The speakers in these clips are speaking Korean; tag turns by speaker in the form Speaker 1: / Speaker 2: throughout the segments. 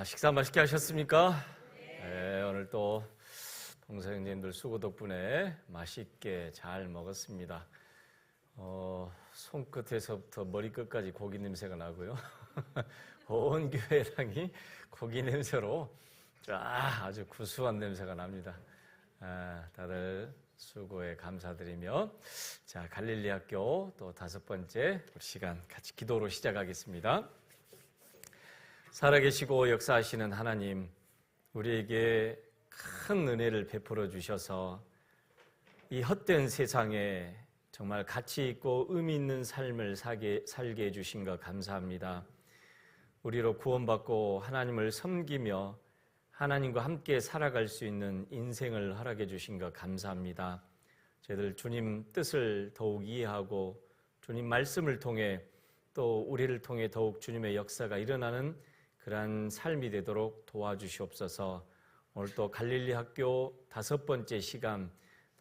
Speaker 1: 식사 맛있게 하셨습니까? 네, 오늘 또 동생님들 수고 덕분에 맛있게 잘 먹었습니다. 손끝에서부터 머리끝까지 고기 냄새가 나고요. 온 교회당이 고기 냄새로 아주 구수한 냄새가 납니다. 다들 수고에 감사드리며, 자, 갈릴리 학교 또 5번째 시간 같이 기도로 시작하겠습니다. 살아계시고 역사하시는 하나님, 우리에게 큰 은혜를 베풀어 주셔서 이 헛된 세상에 정말 가치 있고 의미 있는 삶을 살게 해주신 것 감사합니다. 우리로 구원받고 하나님을 섬기며 하나님과 함께 살아갈 수 있는 인생을 허락해 주신 것 감사합니다. 저희들 주님 뜻을 더욱 이해하고 주님 말씀을 통해 또 우리를 통해 더욱 주님의 역사가 일어나는 그러한 삶이 되도록 도와주시옵소서. 오늘 또 갈릴리 학교 5번째 시간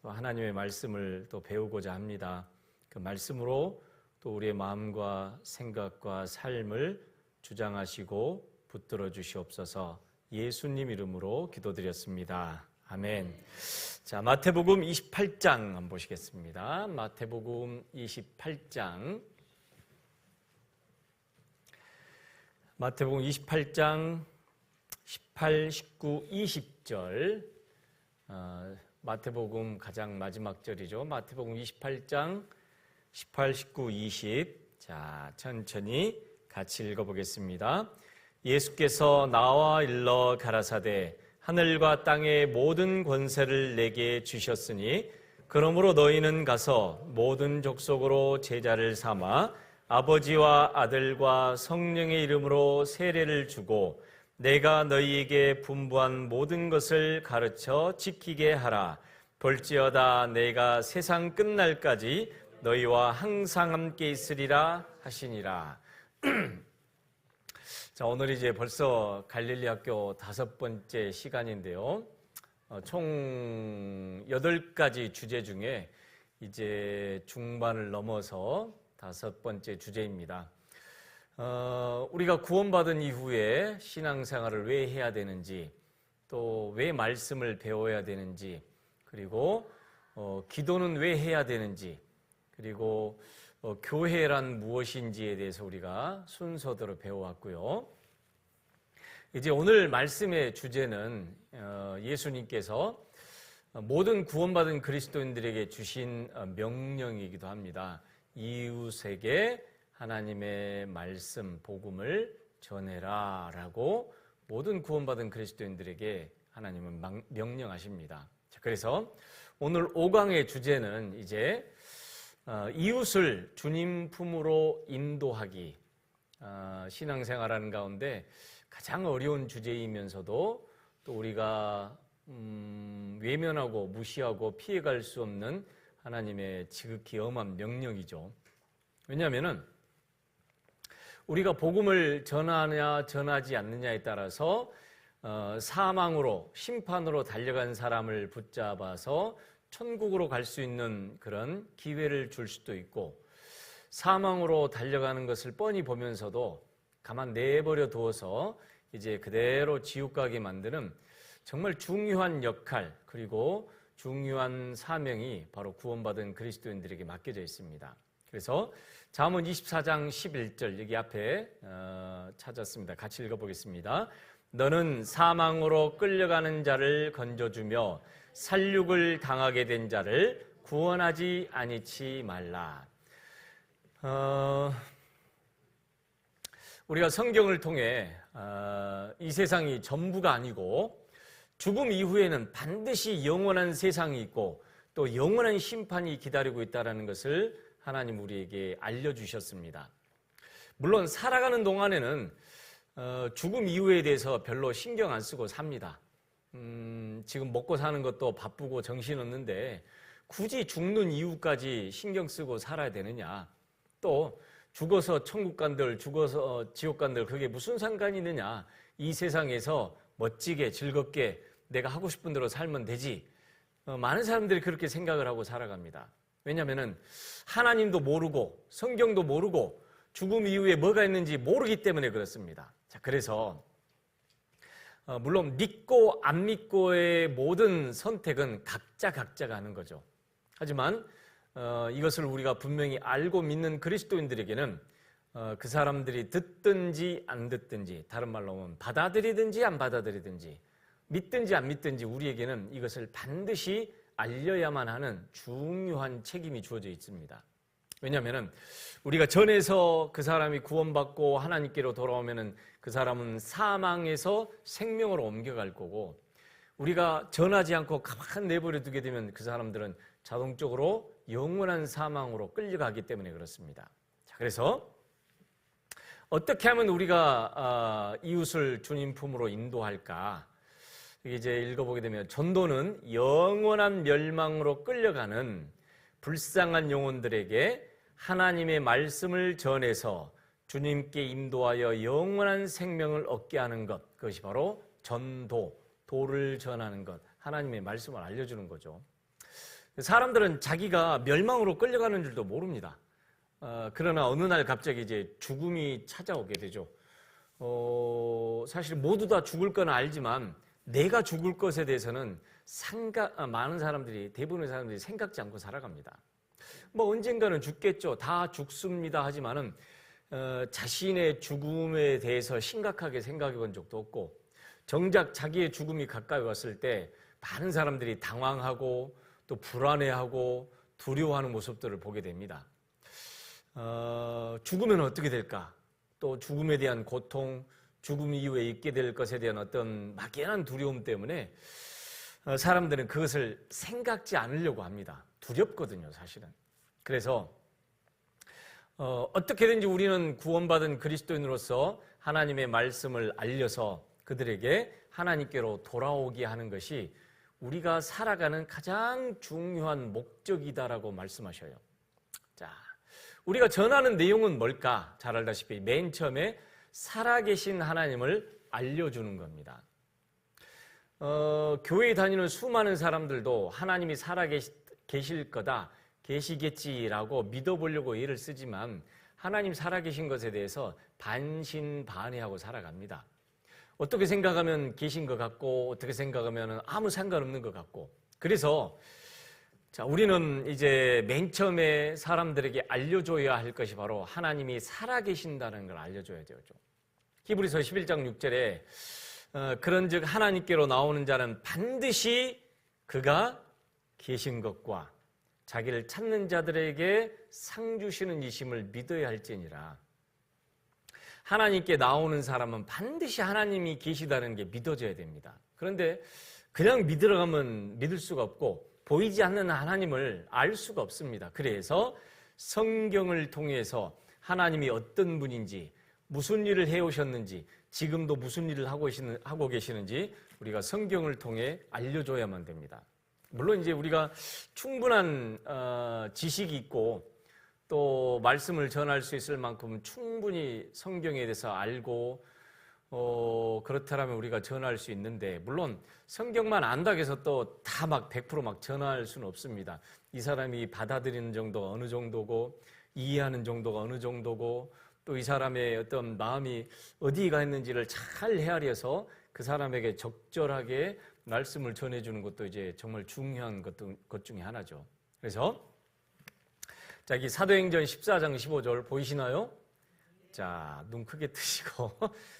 Speaker 1: 또 하나님의 말씀을 또 배우고자 합니다. 그 말씀으로 또 우리의 마음과 생각과 삶을 주장하시고 붙들어 주시옵소서. 예수님 이름으로 기도드렸습니다. 아멘. 자, 마태복음 28장 한번 보시겠습니다. 마태복음 28장. 마태복음 28장 18, 19, 20절. 마태복음 가장 마지막 절이죠. 마태복음 28장 18, 19, 20. 자, 천천히 같이 읽어보겠습니다. 예수께서 나와 일러 가라사대 하늘과 땅의 모든 권세를 내게 주셨으니 그러므로 너희는 가서 모든 족속으로 제자를 삼아 아버지와 아들과 성령의 이름으로 세례를 주고 내가 너희에게 분부한 모든 것을 가르쳐 지키게 하라. 볼지어다 내가 세상 끝날까지 너희와 항상 함께 있으리라 하시니라. 자, 오늘 이제 벌써 갈릴리 학교 5번째 시간인데요. 총 8가지 주제 중에 이제 중반을 넘어서 5번째 주제입니다. 우리가 구원받은 이후에 신앙생활을 왜 해야 되는지, 또 왜 말씀을 배워야 되는지, 그리고 기도는 왜 해야 되는지, 그리고 교회란 무엇인지에 대해서 우리가 순서대로 배워왔고요. 이제 오늘 말씀의 주제는 예수님께서 모든 구원받은 그리스도인들에게 주신 명령이기도 합니다. 이웃에게 하나님의 말씀, 복음을 전해라 라고 모든 구원받은 그리스도인들에게 하나님은 명령하십니다. 그래서 오늘 5강의 주제는 이제 이웃을 주님 품으로 인도하기. 신앙생활하는 가운데 가장 어려운 주제이면서도 또 우리가 외면하고 무시하고 피해갈 수 없는 하나님의 지극히 엄한 명령이죠. 왜냐하면 우리가 복음을 전하냐 전하지 않느냐에 따라서 사망으로 심판으로 달려간 사람을 붙잡아서 천국으로 갈 수 있는 그런 기회를 줄 수도 있고, 사망으로 달려가는 것을 뻔히 보면서도 가만 내버려 두어서 이제 그대로 지옥 가게 만드는 정말 중요한 역할, 그리고 중요한 사명이 바로 구원받은 그리스도인들에게 맡겨져 있습니다. 그래서 잠언 24장 11절 여기 앞에 찾았습니다. 같이 읽어보겠습니다. 너는 사망으로 끌려가는 자를 건져주며 살육을 당하게 된 자를 구원하지 아니치 말라. 우리가 성경을 통해 이 세상이 전부가 아니고 죽음 이후에는 반드시 영원한 세상이 있고 또 영원한 심판이 기다리고 있다는 것을 하나님 우리에게 알려주셨습니다. 물론 살아가는 동안에는 죽음 이후에 대해서 별로 신경 안 쓰고 삽니다. 지금 먹고 사는 것도 바쁘고 정신없는데 굳이 죽는 이후까지 신경 쓰고 살아야 되느냐, 또 죽어서 천국 간들 죽어서 지옥 간들 그게 무슨 상관이 있느냐, 이 세상에서 멋지게 즐겁게 내가 하고 싶은 대로 살면 되지. 많은 사람들이 그렇게 생각을 하고 살아갑니다. 왜냐하면 하나님도 모르고 성경도 모르고 죽음 이후에 뭐가 있는지 모르기 때문에 그렇습니다. 자, 그래서 물론 믿고 안 믿고의 모든 선택은 각자가 하는 거죠. 하지만 이것을 우리가 분명히 알고 믿는 그리스도인들에게는 그 사람들이 듣든지 안 듣든지, 다른 말로 하면 받아들이든지 안 받아들이든지, 믿든지 안 믿든지 우리에게는 이것을 반드시 알려야만 하는 중요한 책임이 주어져 있습니다. 왜냐하면 우리가 전해서 그 사람이 구원받고 하나님께로 돌아오면 그 사람은 사망에서 생명으로 옮겨갈 거고, 우리가 전하지 않고 가만 내버려 두게 되면 그 사람들은 자동적으로 영원한 사망으로 끌려가기 때문에 그렇습니다. 자, 그래서 어떻게 하면 우리가 이웃을 주님 품으로 인도할까? 이제 읽어보게 되면, 전도는 영원한 멸망으로 끌려가는 불쌍한 영혼들에게 하나님의 말씀을 전해서 주님께 인도하여 영원한 생명을 얻게 하는 것, 그것이 바로 전도, 도를 전하는 것, 하나님의 말씀을 알려주는 거죠. 사람들은 자기가 멸망으로 끌려가는 줄도 모릅니다. 그러나 어느 날 갑자기 이제 죽음이 찾아오게 되죠. 사실 모두 다 죽을 건 알지만 내가 죽을 것에 대해서는 많은 사람들이, 대부분의 사람들이 생각지 않고 살아갑니다. 뭐 언젠가는 죽겠죠. 다 죽습니다. 하지만은 자신의 죽음에 대해서 심각하게 생각해 본 적도 없고, 정작 자기의 죽음이 가까이 왔을 때 많은 사람들이 당황하고 또 불안해하고 두려워하는 모습들을 보게 됩니다. 죽으면 어떻게 될까? 또 죽음에 대한 고통, 죽음 이후에 있게 될 것에 대한 어떤 막연한 두려움 때문에 사람들은 그것을 생각지 않으려고 합니다. 두렵거든요, 사실은. 그래서 어떻게든지 우리는 구원받은 그리스도인으로서 하나님의 말씀을 알려서 그들에게 하나님께로 돌아오게 하는 것이 우리가 살아가는 가장 중요한 목적이다라고 말씀하셔요. 자, 우리가 전하는 내용은 뭘까? 잘 알다시피 맨 처음에 살아계신 하나님을 알려주는 겁니다. 교회에 다니는 수많은 사람들도 하나님이 살아계실 거다, 계시겠지라고 믿어보려고 애를 쓰지만 하나님 살아계신 것에 대해서 반신반의하고 살아갑니다. 어떻게 생각하면 계신 것 같고, 어떻게 생각하면 아무 상관없는 것 같고. 그래서 자, 우리는 이제 맨 처음에 사람들에게 알려줘야 할 것이 바로 하나님이 살아계신다는 걸 알려줘야 되죠. 히브리서 11장 6절에 그런즉 하나님께로 나오는 자는 반드시 그가 계신 것과 자기를 찾는 자들에게 상 주시는 이심을 믿어야 할지니라. 하나님께 나오는 사람은 반드시 하나님이 계시다는 게 믿어져야 됩니다. 그런데 그냥 믿으러가면 믿을 수가 없고, 보이지 않는 하나님을 알 수가 없습니다. 그래서 성경을 통해서 하나님이 어떤 분인지, 무슨 일을 해오셨는지, 지금도 무슨 일을 하고 계시는지 우리가 성경을 통해 알려줘야만 됩니다. 물론 이제 우리가 충분한 지식이 있고 또 말씀을 전할 수 있을 만큼 충분히 성경에 대해서 알고 그렇다면 우리가 전할 수 있는데, 물론 성경만 안다고 해서 또 다 막 100% 막 전할 수는 없습니다. 이 사람이 받아들이는 정도가 어느 정도고, 이해하는 정도가 어느 정도고, 또 이 사람의 어떤 마음이 어디가 있는지를 잘 헤아려서 그 사람에게 적절하게 말씀을 전해주는 것도 이제 정말 중요한 것 중에 하나죠. 그래서 자, 이 사도행전 14장 15절 보이시나요? 자, 눈 크게 뜨시고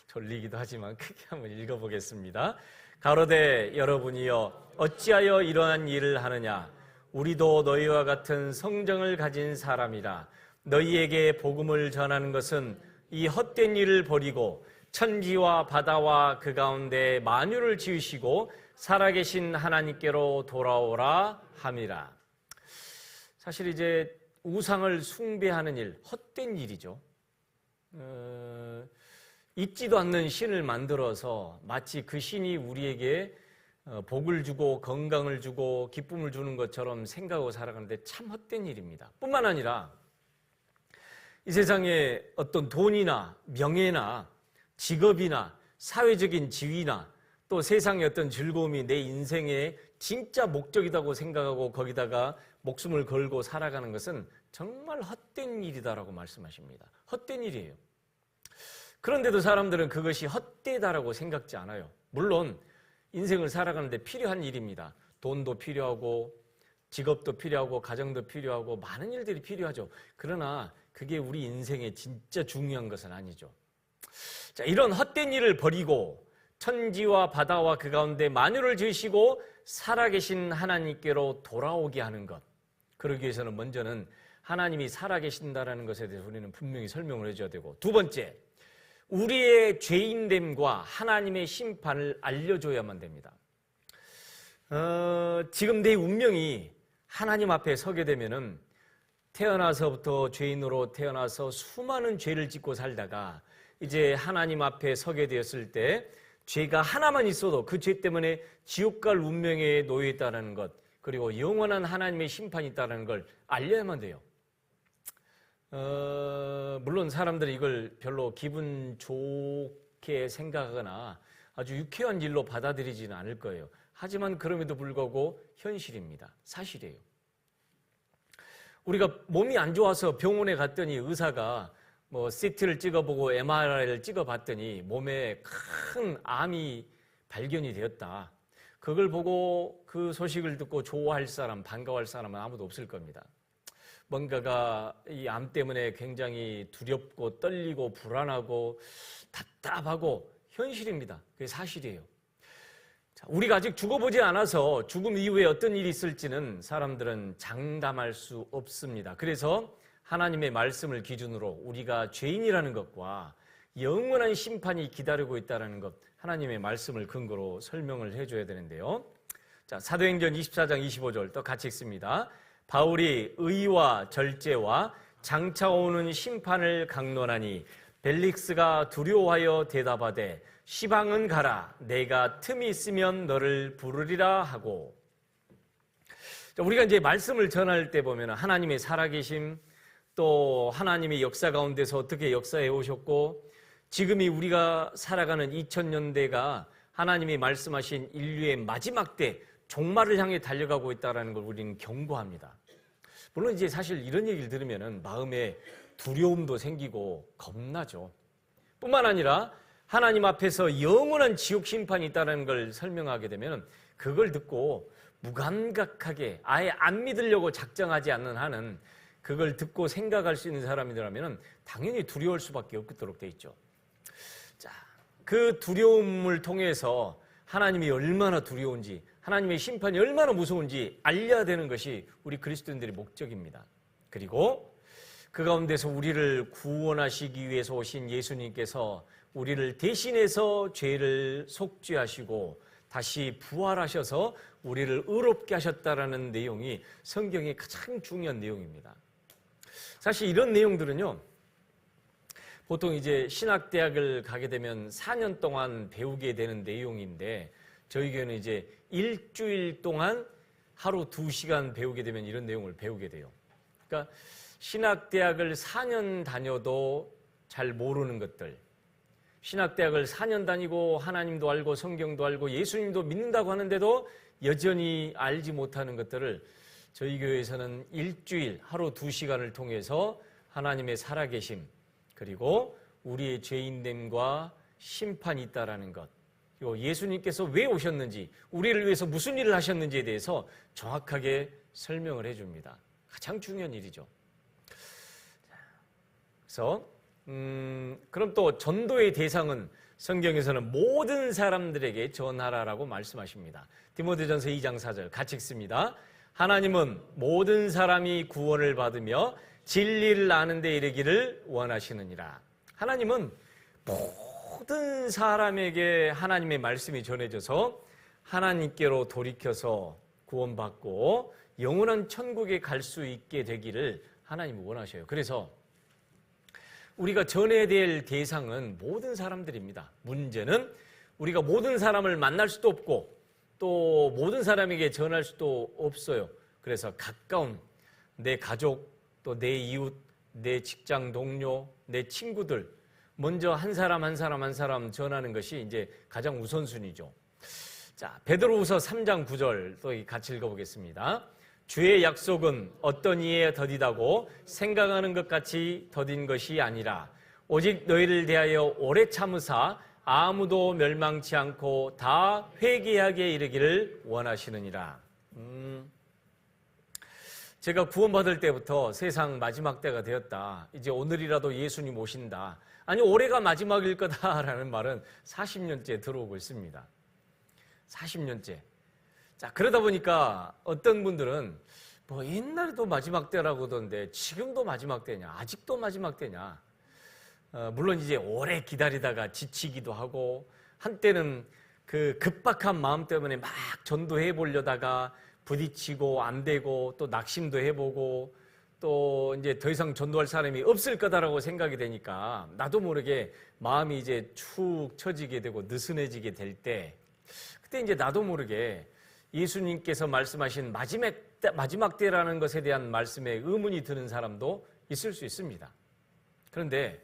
Speaker 1: 졸리기도 하지만 크게 한번 읽어보겠습니다. 가로되 여러분이여 어찌하여 이러한 일을 하느냐? 우리도 너희와 같은 성정을 가진 사람이라. 너희에게 복음을 전하는 것은 이 헛된 일을 버리고 천지와 바다와 그 가운데 만유를 지으시고 살아계신 하나님께로 돌아오라 함이라. 사실 이제 우상을 숭배하는 일, 헛된 일이죠. 있지도 않는 신을 만들어서 마치 그 신이 우리에게 복을 주고 건강을 주고 기쁨을 주는 것처럼 생각하고 살아가는데 참 헛된 일입니다. 뿐만 아니라 이 세상에 어떤 돈이나 명예나 직업이나 사회적인 지위나 또 세상의 어떤 즐거움이 내 인생의 진짜 목적이라고 생각하고 거기다가 목숨을 걸고 살아가는 것은 정말 헛된 일이다라고 말씀하십니다. 헛된 일이에요. 그런데도 사람들은 그것이 헛되다라고 생각지 않아요. 물론 인생을 살아가는데 필요한 일입니다. 돈도 필요하고 직업도 필요하고 가정도 필요하고 많은 일들이 필요하죠. 그러나 그게 우리 인생에 진짜 중요한 것은 아니죠. 자, 이런 헛된 일을 버리고 천지와 바다와 그 가운데 만유를 지으시고 살아계신 하나님께로 돌아오게 하는 것. 그러기 위해서는 먼저는 하나님이 살아계신다라는 것에 대해서 우리는 분명히 설명을 해줘야 되고, 두 번째, 우리의 죄인됨과 하나님의 심판을 알려줘야만 됩니다. 지금 내 운명이 하나님 앞에 서게 되면은 태어나서부터 죄인으로 태어나서 수많은 죄를 짓고 살다가 이제 하나님 앞에 서게 되었을 때 죄가 하나만 있어도 그 죄 때문에 지옥 갈 운명에 놓여 있다는 것, 그리고 영원한 하나님의 심판이 있다는 걸 알려야만 돼요. 물론 사람들이 이걸 별로 기분 좋게 생각하거나 아주 유쾌한 일로 받아들이지는 않을 거예요. 하지만 그럼에도 불구하고 현실입니다. 사실이에요. 우리가 몸이 안 좋아서 병원에 갔더니 의사가 CT를 찍어보고 MRI를 찍어봤더니 몸에 큰 암이 발견이 되었다. 그걸 보고 그 소식을 듣고 좋아할 사람, 반가워할 사람은 아무도 없을 겁니다. 뭔가가 이 암 때문에 굉장히 두렵고 떨리고 불안하고 답답하고 현실입니다. 그게 사실이에요. 자, 우리가 아직 죽어보지 않아서 죽음 이후에 어떤 일이 있을지는 사람들은 장담할 수 없습니다. 그래서 하나님의 말씀을 기준으로 우리가 죄인이라는 것과 영원한 심판이 기다리고 있다는 것, 하나님의 말씀을 근거로 설명을 해줘야 되는데요. 자, 사도행전 24장 25절 또 같이 읽습니다. 바울이 의와 절제와 장차 오는 심판을 강론하니 벨릭스가 두려워하여 대답하되 시방은 가라, 내가 틈이 있으면 너를 부르리라 하고. 자, 우리가 이제 말씀을 전할 때 보면 하나님의 살아계심, 또 하나님의 역사 가운데서 어떻게 역사해 오셨고, 지금이 우리가 살아가는 2000년대가 하나님이 말씀하신 인류의 마지막 때 종말을 향해 달려가고 있다는 걸 우리는 경고합니다. 물론 이제 사실 이런 얘기를 들으면 마음에 두려움도 생기고 겁나죠. 뿐만 아니라 하나님 앞에서 영원한 지옥 심판이 있다는 걸 설명하게 되면 그걸 듣고 무감각하게 아예 안 믿으려고 작정하지 않는 한은 그걸 듣고 생각할 수 있는 사람이라면 당연히 두려울 수밖에 없도록 돼 있죠. 자, 그 두려움을 통해서 하나님이 얼마나 두려운지, 하나님의 심판이 얼마나 무서운지 알려야 되는 것이 우리 그리스도인들의 목적입니다. 그리고 그 가운데서 우리를 구원하시기 위해서 오신 예수님께서 우리를 대신해서 죄를 속죄하시고 다시 부활하셔서 우리를 의롭게 하셨다라는 내용이 성경의 가장 중요한 내용입니다. 사실 이런 내용들은요, 보통 이제 신학대학을 가게 되면 4년 동안 배우게 되는 내용인데, 저희 교회는 이제 일주일 동안 하루 2시간 배우게 되면 이런 내용을 배우게 돼요. 그러니까 신학대학을 4년 다녀도 잘 모르는 것들, 신학대학을 4년 다니고 하나님도 알고 성경도 알고 예수님도 믿는다고 하는데도 여전히 알지 못하는 것들을 저희 교회에서는 일주일 하루 2시간을 통해서 하나님의 살아계심, 그리고 우리의 죄인됨과 심판이 있다라는 것, 그리고 예수님께서 왜 오셨는지, 우리를 위해서 무슨 일을 하셨는지에 대해서 정확하게 설명을 해줍니다. 가장 중요한 일이죠. 그래서 그럼 또 전도의 대상은 성경에서는 모든 사람들에게 전하라라고 말씀하십니다. 디모데전서 2장 4절 같이 읽습니다. 하나님은 모든 사람이 구원을 받으며 진리를 아는 데 이르기를 원하시느니라. 하나님은 모든 사람에게 하나님의 말씀이 전해져서 하나님께로 돌이켜서 구원받고 영원한 천국에 갈 수 있게 되기를 하나님이 원하셔요. 그래서 우리가 전해야 될 대상은 모든 사람들입니다. 문제는 우리가 모든 사람을 만날 수도 없고 또 모든 사람에게 전할 수도 없어요. 그래서 가까운 내 가족, 또 내 이웃, 내 직장 동료, 내 친구들, 먼저 한 사람 한 사람 한 사람 전하는 것이 이제 가장 우선순위죠. 자, 베드로후서 3장 9절 또 같이 읽어보겠습니다. 주의 약속은 어떤 이에 더디다고 생각하는 것 같이 더딘 것이 아니라 오직 너희를 대하여 오래 참으사 아무도 멸망치 않고 다 회개하게 이르기를 원하시느니라. 제가 구원받을 때부터 세상 마지막 때가 되었다. 이제 오늘이라도 예수님 오신다. 아니, 올해가 마지막일 거다라는 말은 40년째 들어오고 있습니다. 40년째. 자, 그러다 보니까 어떤 분들은 뭐 옛날에도 마지막 때라고 하던데 지금도 마지막 때냐, 아직도 마지막 때냐. 물론 이제 오래 기다리다가 지치기도 하고, 한때는 그 급박한 마음 때문에 막 전도해 보려다가 부딪히고 안 되고, 또 낙심도 해보고, 또 이제 더 이상 전도할 사람이 없을 거다라고 생각이 되니까 나도 모르게 마음이 이제 축 처지게 되고 느슨해지게 될 때, 그때 이제 나도 모르게 예수님께서 말씀하신 마지막 때라는 것에 대한 말씀에 의문이 드는 사람도 있을 수 있습니다. 그런데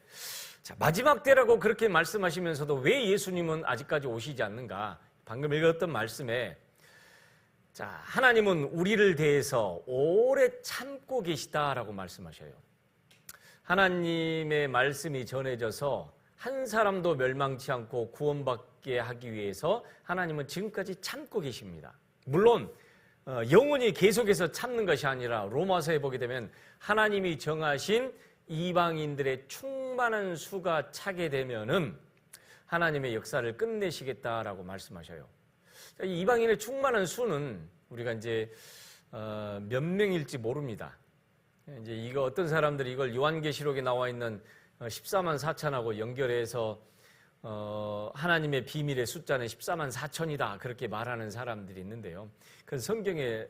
Speaker 1: 자, 마지막 때라고 그렇게 말씀하시면서도 왜 예수님은 아직까지 오시지 않는가? 방금 읽었던 말씀에, 자, 하나님은 우리를 대해서 오래 참고 계시다라고 말씀하셔요. 하나님의 말씀이 전해져서 한 사람도 멸망치 않고 구원받게 하기 위해서 하나님은 지금까지 참고 계십니다. 물론 영원히 계속해서 참는 것이 아니라 로마서에 보게 되면 하나님이 정하신 이방인들의 충만한 수가 차게 되면은 하나님의 역사를 끝내시겠다라고 말씀하셔요. 이방인의 충만한 수는 우리가 이제 몇 명일지 모릅니다. 이제 이거 어떤 사람들이 이걸 요한계시록에 나와 있는 14만 4천하고 연결해서 하나님의 비밀의 숫자는 14만 4천이다 그렇게 말하는 사람들이 있는데요. 그건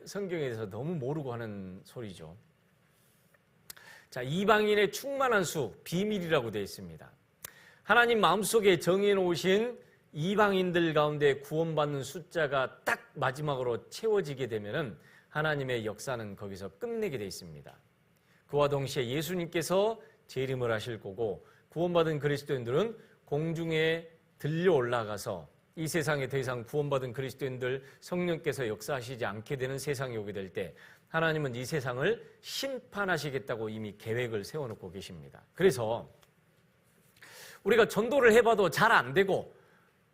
Speaker 1: 성경에서 너무 모르고 하는 소리죠. 자, 이방인의 충만한 수, 비밀이라고 되어 있습니다. 하나님 마음속에 정해놓으신 이방인들 가운데 구원받는 숫자가 딱 마지막으로 채워지게 되면은 하나님의 역사는 거기서 끝내게 되어 있습니다. 그와 동시에 예수님께서 재림을 하실 거고, 구원받은 그리스도인들은 공중에 들려 올라가서 이 세상에 더 이상 구원받은 그리스도인들 성령께서 역사하시지 않게 되는 세상이 오게 될 때 하나님은 이 세상을 심판하시겠다고 이미 계획을 세워놓고 계십니다. 그래서 우리가 전도를 해봐도 잘 안 되고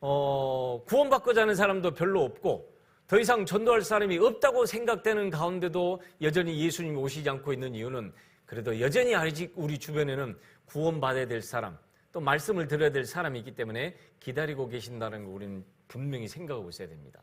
Speaker 1: 구원받고자 하는 사람도 별로 없고 더 이상 전도할 사람이 없다고 생각되는 가운데도 여전히 예수님이 오시지 않고 있는 이유는, 그래도 여전히 아직 우리 주변에는 구원받아야 될 사람, 또 말씀을 들어야 될 사람이 있기 때문에 기다리고 계신다는 거 우리는 분명히 생각하고 있어야 됩니다.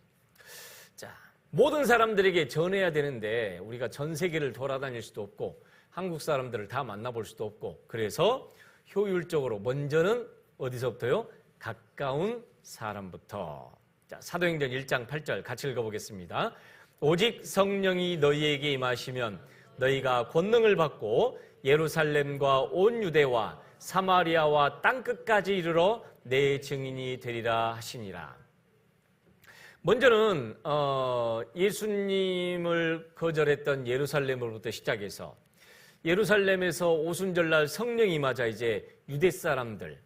Speaker 1: 자, 모든 사람들에게 전해야 되는데 우리가 전 세계를 돌아다닐 수도 없고 한국 사람들을 다 만나볼 수도 없고, 그래서 효율적으로 먼저는 어디서부터요? 가까운 사람부터. 자, 사도행전 1장 8절 같이 읽어보겠습니다. 오직 성령이 너희에게 임하시면 너희가 권능을 받고 예루살렘과 온 유대와 사마리아와 땅끝까지 이르러 내 증인이 되리라 하시니라. 먼저는 예수님을 거절했던 예루살렘으로부터 시작해서 예루살렘에서 오순절날 성령이 임하자 이제 유대 사람들,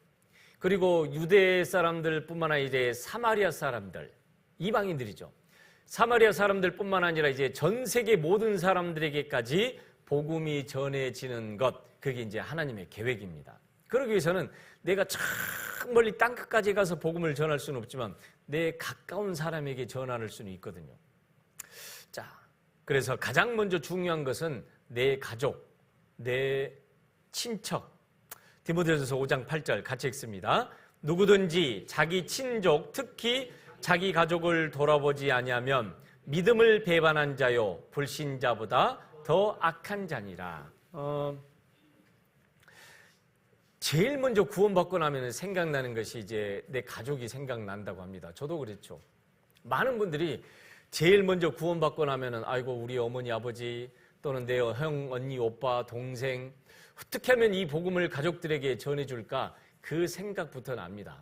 Speaker 1: 그리고 유대 사람들뿐만 아니라 이제 사마리아 사람들, 이방인들이죠. 사마리아 사람들뿐만 아니라 이제 전 세계 모든 사람들에게까지 복음이 전해지는 것, 그게 이제 하나님의 계획입니다. 그러기 위해서는 내가 저 멀리 땅끝까지 가서 복음을 전할 수는 없지만 내 가까운 사람에게 전할 수는 있거든요. 자, 그래서 가장 먼저 중요한 것은 내 가족, 내 친척. 디모데전서 5장 8절 같이 읽습니다. 누구든지 자기 친족, 특히 자기 가족을 돌아보지 아니하면 믿음을 배반한 자요 불신자보다 더 악한 자니라. 제일 먼저 구원받고 나면 생각나는 것이 이제 내 가족이 생각난다고 합니다. 저도 그랬죠. 많은 분들이 제일 먼저 구원받고 나면은 아이고 우리 어머니 아버지 또는 내 형 언니 오빠 동생 어떻게 하면 이 복음을 가족들에게 전해줄까, 그 생각부터 납니다.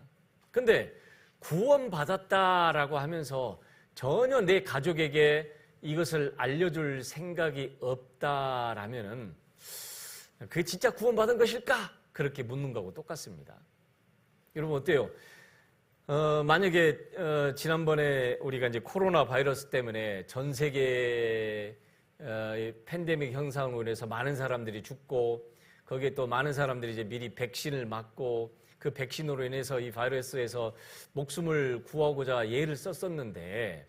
Speaker 1: 근데 구원받았다라고 하면서 전혀 내 가족에게 이것을 알려줄 생각이 없다라면은 그게 진짜 구원받은 것일까? 그렇게 묻는 거하고 똑같습니다. 여러분 어때요? 만약에 지난번에 우리가 이제 코로나 바이러스 때문에 전 세계 팬데믹 현상으로 인해서 많은 사람들이 죽고, 거기에 또 많은 사람들이 이제 미리 백신을 맞고 그 백신으로 인해서 이 바이러스에서 목숨을 구하고자 예를 썼었는데,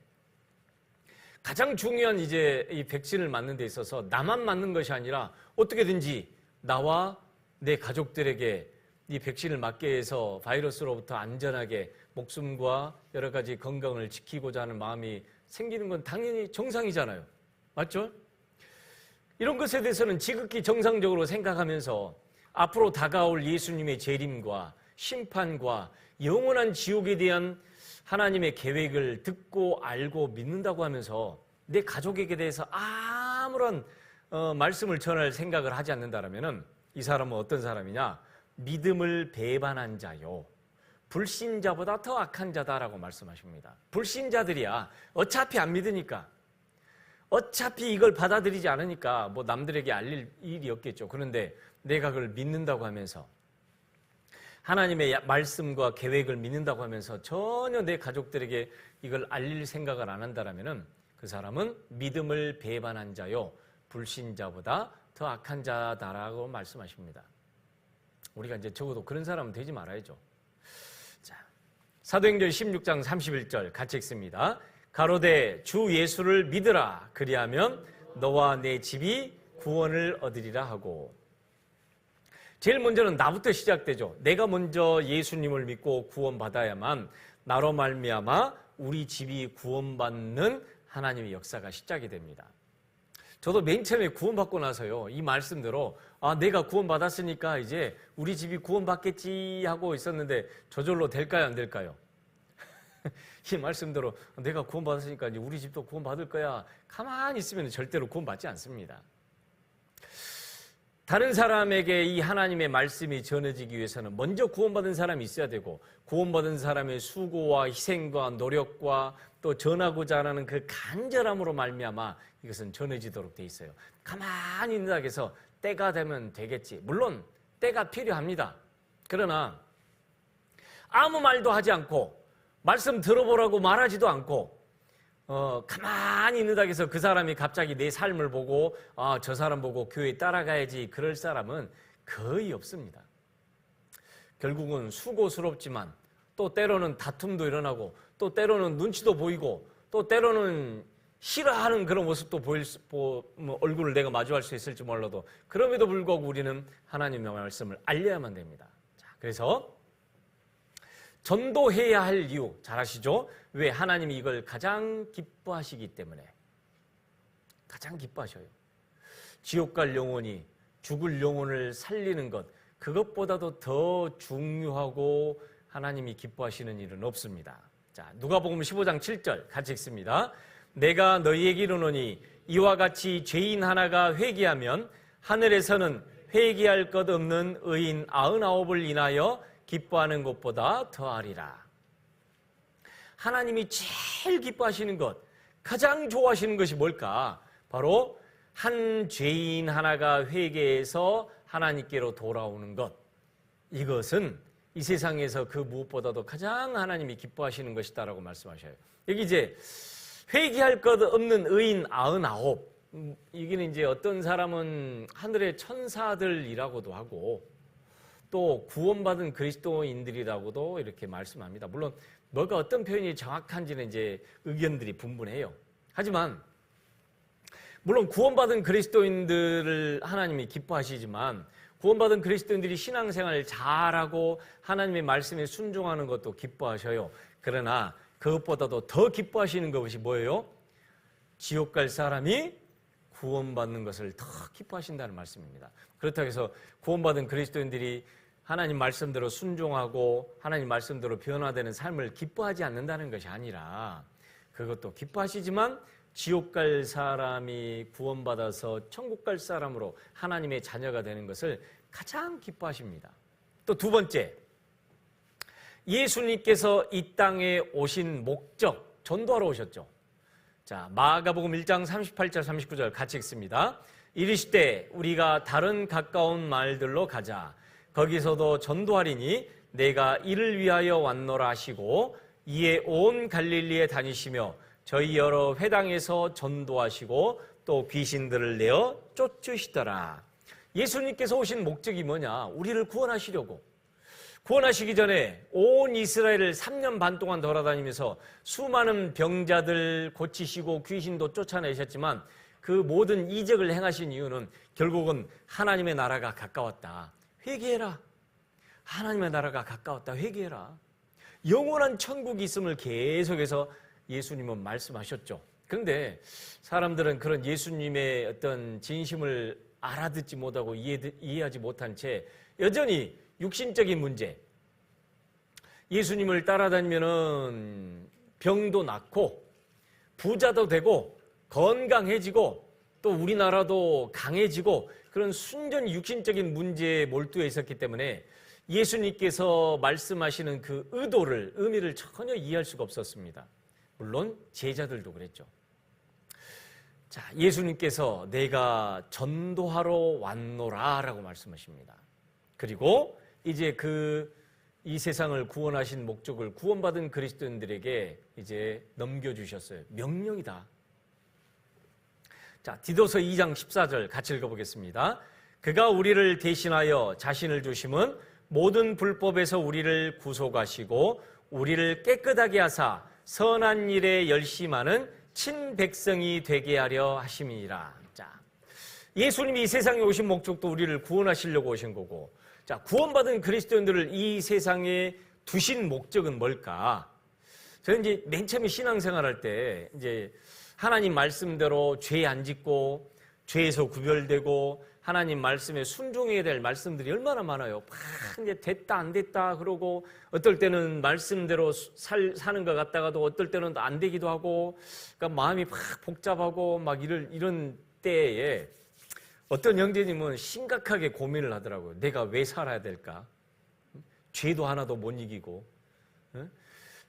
Speaker 1: 가장 중요한 이제 이 백신을 맞는 데 있어서 나만 맞는 것이 아니라 어떻게든지 나와 내 가족들에게 이 백신을 맞게 해서 바이러스로부터 안전하게 목숨과 여러 가지 건강을 지키고자 하는 마음이 생기는 건 당연히 정상이잖아요. 맞죠? 이런 것에 대해서는 지극히 정상적으로 생각하면서 앞으로 다가올 예수님의 재림과 심판과 영원한 지옥에 대한 하나님의 계획을 듣고 알고 믿는다고 하면서 내 가족에게 대해서 아무런 말씀을 전할 생각을 하지 않는다면 이 사람은 어떤 사람이냐? 믿음을 배반한 자요, 불신자보다 더 악한 자다라고 말씀하십니다. 불신자들이야 어차피 안 믿으니까, 어차피 이걸 받아들이지 않으니까 뭐 남들에게 알릴 일이 없겠죠. 그런데 내가 그걸 믿는다고 하면서, 하나님의 말씀과 계획을 믿는다고 하면서 전혀 내 가족들에게 이걸 알릴 생각을 안 한다면 그 사람은 믿음을 배반한 자요, 불신자보다 더 악한 자다라고 말씀하십니다. 우리가 이제 적어도 그런 사람은 되지 말아야죠. 자, 사도행전 16장 31절 같이 읽습니다. 가로되 주 예수를 믿으라, 그리하면 너와 내 집이 구원을 얻으리라 하고. 제일 먼저는 나부터 시작되죠. 내가 먼저 예수님을 믿고 구원받아야만 나로 말미암아 우리 집이 구원받는 하나님의 역사가 시작이 됩니다. 저도 맨 처음에 구원받고 나서요, 이 말씀대로 내가 구원받았으니까 이제 우리 집이 구원받겠지 하고 있었는데 저절로 될까요, 안 될까요? 이 말씀대로 내가 구원받았으니까 이제 우리 집도 구원받을 거야, 가만히 있으면 절대로 구원받지 않습니다. 다른 사람에게 이 하나님의 말씀이 전해지기 위해서는 먼저 구원받은 사람이 있어야 되고, 구원받은 사람의 수고와 희생과 노력과 또 전하고자 하는 그 간절함으로 말미암아 이것은 전해지도록 돼 있어요. 가만히 있는다 해서 때가 되면 되겠지. 물론 때가 필요합니다. 그러나 아무 말도 하지 않고 말씀 들어보라고 말하지도 않고 가만히 있는다 해서 그 사람이 갑자기 내 삶을 보고 저 사람 보고 교회 따라가야지, 그럴 사람은 거의 없습니다. 결국은 수고스럽지만 또 때로는 다툼도 일어나고 또 때로는 눈치도 보이고 또 때로는 싫어하는 그런 모습도 얼굴을 내가 마주할 수 있을지 몰라도 그럼에도 불구하고 우리는 하나님의 말씀을 알려야만 됩니다. 자, 그래서 전도해야 할 이유 잘 아시죠? 왜? 하나님이 이걸 가장 기뻐하시기 때문에. 가장 기뻐하셔요. 지옥 갈 영혼이, 죽을 영혼을 살리는 것, 그것보다도 더 중요하고 하나님이 기뻐하시는 일은 없습니다. 자, 누가복음 15장 7절 같이 읽습니다. 내가 너희에게 이르노니 이와 같이 죄인 하나가 회개하면 하늘에서는 회개할 것 없는 의인 99을 인하여 기뻐하는 것보다 더하리라. 하나님이 제일 기뻐하시는 것, 가장 좋아하시는 것이 뭘까? 바로 한 죄인 하나가 회개해서 하나님께로 돌아오는 것. 이것은 이 세상에서 그 무엇보다도 가장 하나님이 기뻐하시는 것이다라고 말씀하셔요. 여기 이제 회개할 것 없는 의인 99. 이게는 이제 어떤 사람은 하늘의 천사들이라고도 하고 또 구원받은 그리스도인들이라고도 이렇게 말씀합니다. 물론 뭐가 어떤 표현이 정확한지는 이제 의견들이 분분해요. 하지만 물론 구원받은 그리스도인들을 하나님이 기뻐하시지만 구원받은 그리스도인들이 신앙생활을 잘하고 하나님의 말씀에 순종하는 것도 기뻐하셔요. 그러나 그것보다도 더 기뻐하시는 것이 뭐예요? 지옥 갈 사람이 구원받는 것을 더 기뻐하신다는 말씀입니다. 그렇다고 해서 구원받은 그리스도인들이 하나님 말씀대로 순종하고 하나님 말씀대로 변화되는 삶을 기뻐하지 않는다는 것이 아니라 그것도 기뻐하시지만 지옥 갈 사람이 구원받아서 천국 갈 사람으로 하나님의 자녀가 되는 것을 가장 기뻐하십니다. 또 두 번째, 예수님께서 이 땅에 오신 목적, 전도하러 오셨죠. 자, 마가복음 1장 38절 39절 같이 읽습니다. 이르시되 우리가 다른 가까운 마을들로 가자. 거기서도 전도하리니 내가 이를 위하여 왔노라 하시고 이에 온 갈릴리에 다니시며 저희 여러 회당에서 전도하시고 또 귀신들을 내어 쫓으시더라. 예수님께서 오신 목적이 뭐냐? 우리를 구원하시려고. 구원하시기 전에 온 이스라엘을 3년 반 동안 돌아다니면서 수많은 병자들 고치시고 귀신도 쫓아내셨지만 그 모든 이적을 행하신 이유는 결국은 하나님의 나라가 가까웠다. 회개해라. 하나님의 나라가 가까웠다. 회개해라. 영원한 천국이 있음을 계속해서 예수님은 말씀하셨죠. 그런데 사람들은 그런 예수님의 어떤 진심을 알아듣지 못하고 이해하지 못한 채 여전히 육신적인 문제, 예수님을 따라다니면은 병도 낫고 부자도 되고 건강해지고 또 우리나라도 강해지고 그런 순전 육신적인 문제에 몰두해 있었기 때문에 예수님께서 말씀하시는 그 의미를 전혀 이해할 수가 없었습니다. 물론 제자들도 그랬죠. 자, 예수님께서 내가 전도하러 왔노라 라고 말씀하십니다. 그리고 이제 이 세상을 구원하신 목적을 구원받은 그리스도인들에게 이제 넘겨주셨어요. 명령이다. 자, 디도서 2장 14절 같이 읽어보겠습니다. 그가 우리를 대신하여 자신을 주심은 모든 불법에서 우리를 구속하시고 우리를 깨끗하게 하사 선한 일에 열심하는 친백성이 되게 하려 하심이니라. 자, 예수님이 이 세상에 오신 목적도 우리를 구원하시려고 오신 거고, 자, 구원받은 그리스도인들을 이 세상에 두신 목적은 뭘까? 저는 이제 맨 처음에 신앙생활할 때 이제 하나님 말씀대로 죄 안 짓고 죄에서 구별되고 하나님 말씀에 순종해야 될 말씀들이 얼마나 많아요. 막 이제 됐다 안 됐다 그러고 어떨 때는 말씀대로 사는 것 같다가도 어떨 때는 안 되기도 하고, 그러니까 마음이 막 복잡하고 막 이런 때에 어떤 형제님은 심각하게 고민을 하더라고요. 내가 왜 살아야 될까? 죄도 하나도 못 이기고,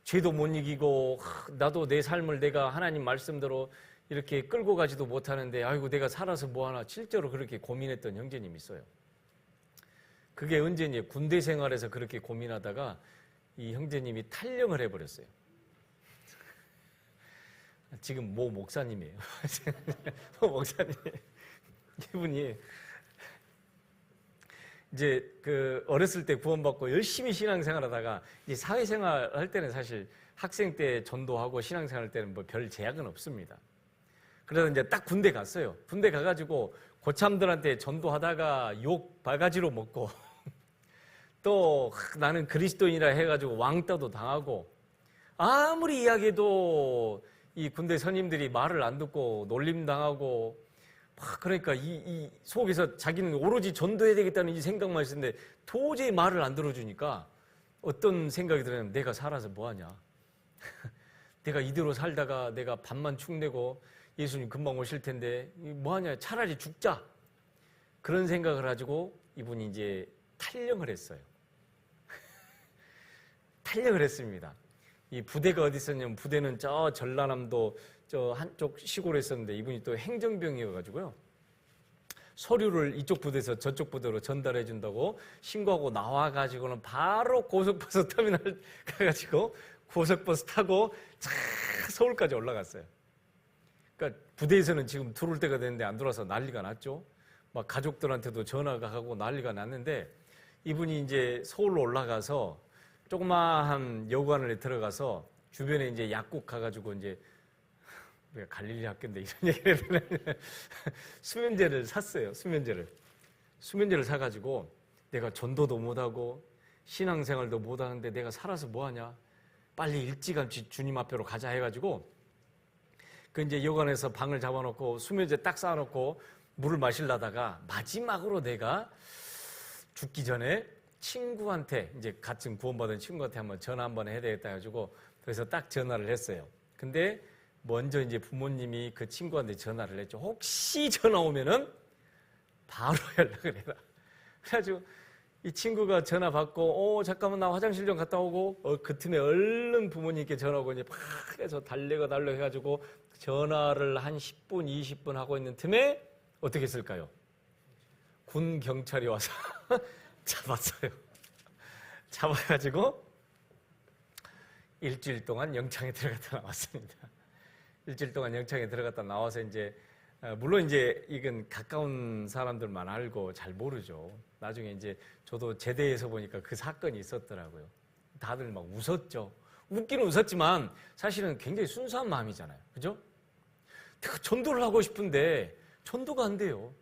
Speaker 1: 죄도 못 이기고 나도 내 삶을 내가 하나님 말씀대로 이렇게 끌고 가지도 못하는데 아이고 내가 살아서 뭐하나, 실제로 그렇게 고민했던 형제님이 있어요. 그게 언제니? 군대 생활에서 그렇게 고민하다가 이 형제님이 탈영을 해버렸어요. 지금 모 목사님이에요. 모 목사님. 이분이 이제 어렸을 때 구원받고 열심히 신앙생활 하다가 이제 사회생활 할 때는 사실 학생 때 전도하고 신앙생활 할 때는 뭐 별 제약은 없습니다. 그래서 이제 딱 군대 갔어요. 군대 가가지고 고참들한테 전도하다가 욕 바가지로 먹고 또 나는 그리스도인이라 해가지고 왕따도 당하고, 아무리 이야기해도 이 군대 선임들이 말을 안 듣고 놀림당하고, 그러니까 이 속에서 자기는 오로지 전도해야 되겠다는 이 생각만 있었는데 도저히 말을 안 들어주니까 어떤 생각이 들었냐면 내가 살아서 뭐하냐. 내가 이대로 살다가 내가 밥만 축내고 예수님 금방 오실 텐데 뭐하냐, 차라리 죽자. 그런 생각을 가지고 이분이 이제 탈영을 했어요. 탈영을 했습니다. 이 부대가 어디 있었냐면 부대는 저 전라남도 저 한쪽 시골에 있었는데 이분이 또 행정병이어가지고요. 서류를 이쪽 부대에서 저쪽 부대로 전달해 준다고 신고하고 나와가지고는 바로 고속버스 터미널 가가지고 고속버스 타고 서울까지 올라갔어요. 그러니까 부대에서는 지금 들어올 때가 됐는데 안 들어와서 난리가 났죠. 막 가족들한테도 전화가 가고 난리가 났는데 이분이 이제 서울로 올라가서 조그마한 여관에 들어가서 주변에 이제 약국 가가지고 이제 우리가 갈릴리 학교인데 이런 얘기를 해야 수면제를 샀어요. 수면제를 사가지고 내가 전도도 못하고 신앙생활도 못하는데 내가 살아서 뭐하냐, 빨리 일찌감치 주님 앞으로 가자 해가지고 그 이제 여관에서 방을 잡아놓고 수면제 딱 쌓아놓고 물을 마시려다가 마지막으로 내가 죽기 전에 친구한테, 이제 같은 구원받은 친구한테 한번 전화 한번 해야 되겠다 해가지고 그래서 딱 전화를 했어요. 근데 먼저 이제 부모님이 그 친구한테 전화를 했죠. 혹시 전화 오면은 바로 연락을 해라. 그래가지고 이 친구가 전화 받고 잠깐만 나 화장실 좀 갔다 오고 그 틈에 얼른 부모님께 전화 오고 이제 팍 해서 달래고 해가지고 전화를 한 10분 20분 하고 있는 틈에 어떻게 했을까요? 군 경찰이 와서 잡았어요. 잡아가지고 일주일 동안 영창에 들어갔다 나왔습니다. 일주일 동안 영창에 들어갔다 나와서 이제 물론 이제 이건 가까운 사람들만 알고 잘 모르죠. 나중에 이제 저도 제대해서 보니까 그 사건이 있었더라고요. 다들 막 웃었죠. 웃기는 웃었지만 사실은 굉장히 순수한 마음이잖아요. 그죠? 전도를 하고 싶은데 전도가 안 돼요.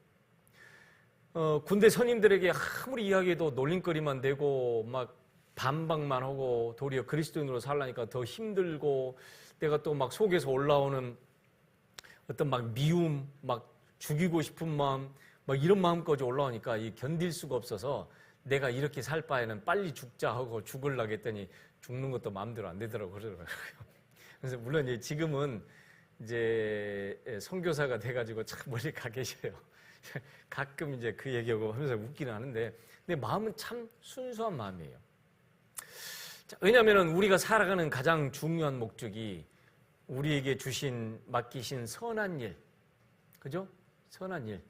Speaker 1: 군대 선임들에게 아무리 이야기해도 놀림거리만 되고 막 반박만 하고 도리어 그리스도인으로 살라니까 더 힘들고, 내가 또 막 속에서 올라오는 어떤 막 미움, 막 죽이고 싶은 마음, 막 이런 마음까지 올라오니까 이 견딜 수가 없어서 내가 이렇게 살 바에는 빨리 죽자 하고 죽으려고 했더니 죽는 것도 마음대로 안 되더라고 그러더라고요. 그래서 물론 이제 지금은 이제 선교사가 돼가지고 참 멀리 가 계셔요. 가끔 이제 그 얘기하고 하면서 웃기는 하는데, 근데 마음은 참 순수한 마음이에요. 왜냐하면 우리가 살아가는 가장 중요한 목적이 우리에게 맡기신 선한 일, 그죠? 선한 일.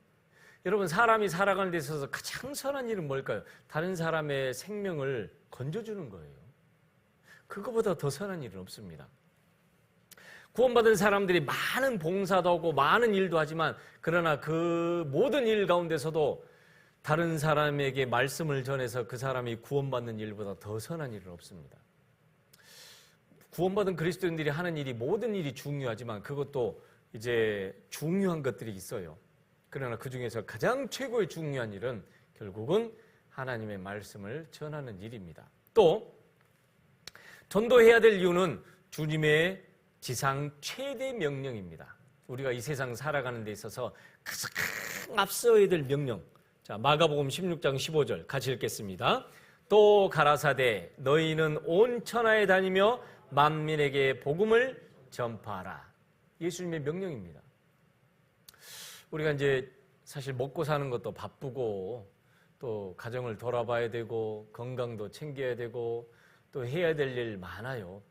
Speaker 1: 여러분, 사람이 살아가는 데 있어서 가장 선한 일은 뭘까요? 다른 사람의 생명을 건져주는 거예요. 그거보다 더 선한 일은 없습니다. 구원받은 사람들이 많은 봉사도 하고 많은 일도 하지만, 그러나 그 모든 일 가운데서도 다른 사람에게 말씀을 전해서 그 사람이 구원받는 일보다 더 선한 일은 없습니다. 구원받은 그리스도인들이 하는 일이, 모든 일이 중요하지만 그것도 이제 중요한 것들이 있어요. 그러나 그 중에서 가장 최고의 중요한 일은 결국은 하나님의 말씀을 전하는 일입니다. 또 전도해야 될 이유는 주님의 지상 최대 명령입니다. 우리가 이 세상 살아가는 데 있어서 가장 앞서야 될 명령. 자, 마가복음 16장 15절 같이 읽겠습니다. 또 가라사대 너희는 온 천하에 다니며 만민에게 복음을 전파하라. 예수님의 명령입니다. 우리가 이제 사실 먹고 사는 것도 바쁘고 또 가정을 돌아봐야 되고 건강도 챙겨야 되고 또 해야 될 일 많아요.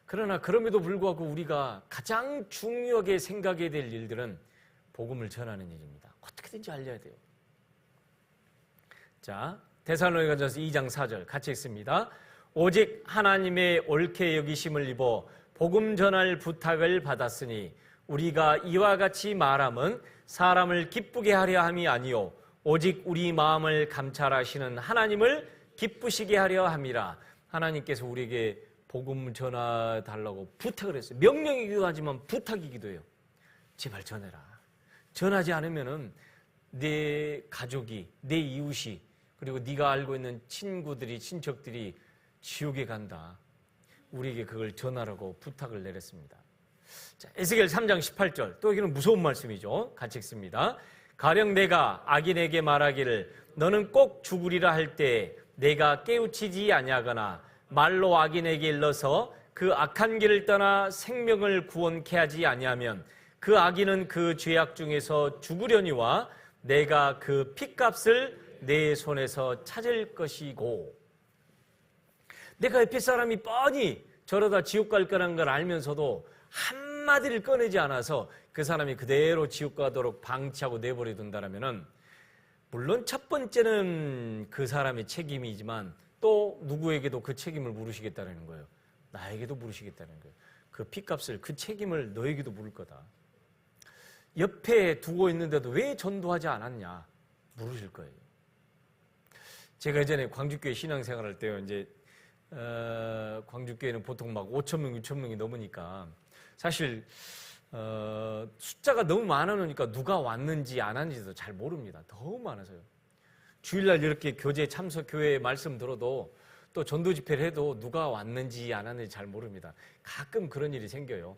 Speaker 1: 그러나 그럼에도 불구하고 우리가 가장 중요하게 생각해야 될 일들은 복음을 전하는 일입니다. 어떻게든지 알려야 돼요. 자, 데살로니가전서 2장 4절 같이 읽습니다. 오직 하나님의 옳게 여기심을 입어 복음 전할 부탁을 받았으니 우리가 이와 같이 말함은 사람을 기쁘게 하려 함이 아니요 오직 우리 마음을 감찰하시는 하나님을 기쁘시게 하려 함이라. 하나님께서 우리에게 복음 전해달라고 부탁을 했어요. 명령이기도 하지만 부탁이기도 해요. 제발 전해라. 전하지 않으면은 내 가족이, 내 이웃이, 그리고 네가 알고 있는 친구들이, 친척들이 지옥에 간다. 우리에게 그걸 전하라고 부탁을 내렸습니다. 자, 에스겔 3장 18절, 또 여기는 무서운 말씀이죠. 같이 읽습니다. 가령 내가 악인에게 말하기를 너는 꼭 죽으리라 할 때 내가 깨우치지 아니하거나 말로 악인에게 일러서 그 악한 길을 떠나 생명을 구원케 하지 아니하면 그 악인은 그 죄악 중에서 죽으려니와 내가 그 핏값을 내 손에서 찾을 것이고. 내가 옆에 사람이 뻔히 저러다 지옥 갈 거라는 걸 알면서도 한마디를 꺼내지 않아서 그 사람이 그대로 지옥 가도록 방치하고 내버려 둔다면, 물론 첫 번째는 그 사람의 책임이지만 또 누구에게도 그 책임을 물으시겠다는 거예요. 나에게도 물으시겠다는 거예요. 그 핏값을, 그 책임을 너에게도 물을 거다. 옆에 두고 있는데도 왜 전도하지 않았냐 물으실 거예요. 제가 예전에 광주교회 신앙생활할 때요, 이제 광주교회는 보통 막 5,000명, 6,000명이 넘으니까 사실 숫자가 너무 많아놓으니까 누가 왔는지 안 왔는지도 잘 모릅니다. 너무 많아서요. 주일날 이렇게 교제 참석, 교회 말씀 들어도 또 전도 집회를 해도 누가 왔는지 안 왔는지 잘 모릅니다. 가끔 그런 일이 생겨요.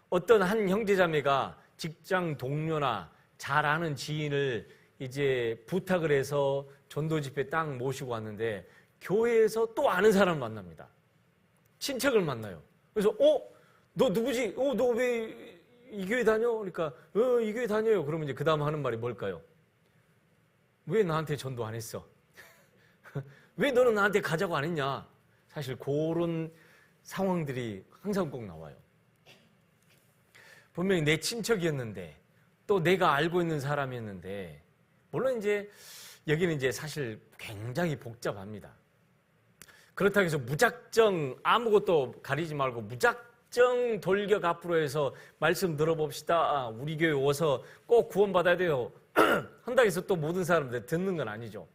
Speaker 1: 어떤 한 형제자매가 직장 동료나 잘 아는 지인을 이제 부탁을 해서 전도 집회 딱 모시고 왔는데 교회에서 또 아는 사람을 만납니다. 친척을 만나요. 그래서 너 누구지? 너 왜 이 교회 다녀? 그러니까 이 교회 다녀요. 그러면 이제 그 다음 하는 말이 뭘까요? 왜 나한테 전도 안 했어? 왜 너는 나한테 가자고 안 했냐? 사실 그런 상황들이 항상 꼭 나와요. 분명히 내 친척이었는데 또 내가 알고 있는 사람이었는데, 물론 이제 여기는 이제 사실 굉장히 복잡합니다. 그렇다고 해서 무작정 아무것도 가리지 말고 무작정 무작정 돌격 앞으로 해서 말씀 들어봅시다. 우리 교회 와서 꼭 구원받아야 돼요. 한다고 해서 또 모든 사람들 듣는 건 아니죠.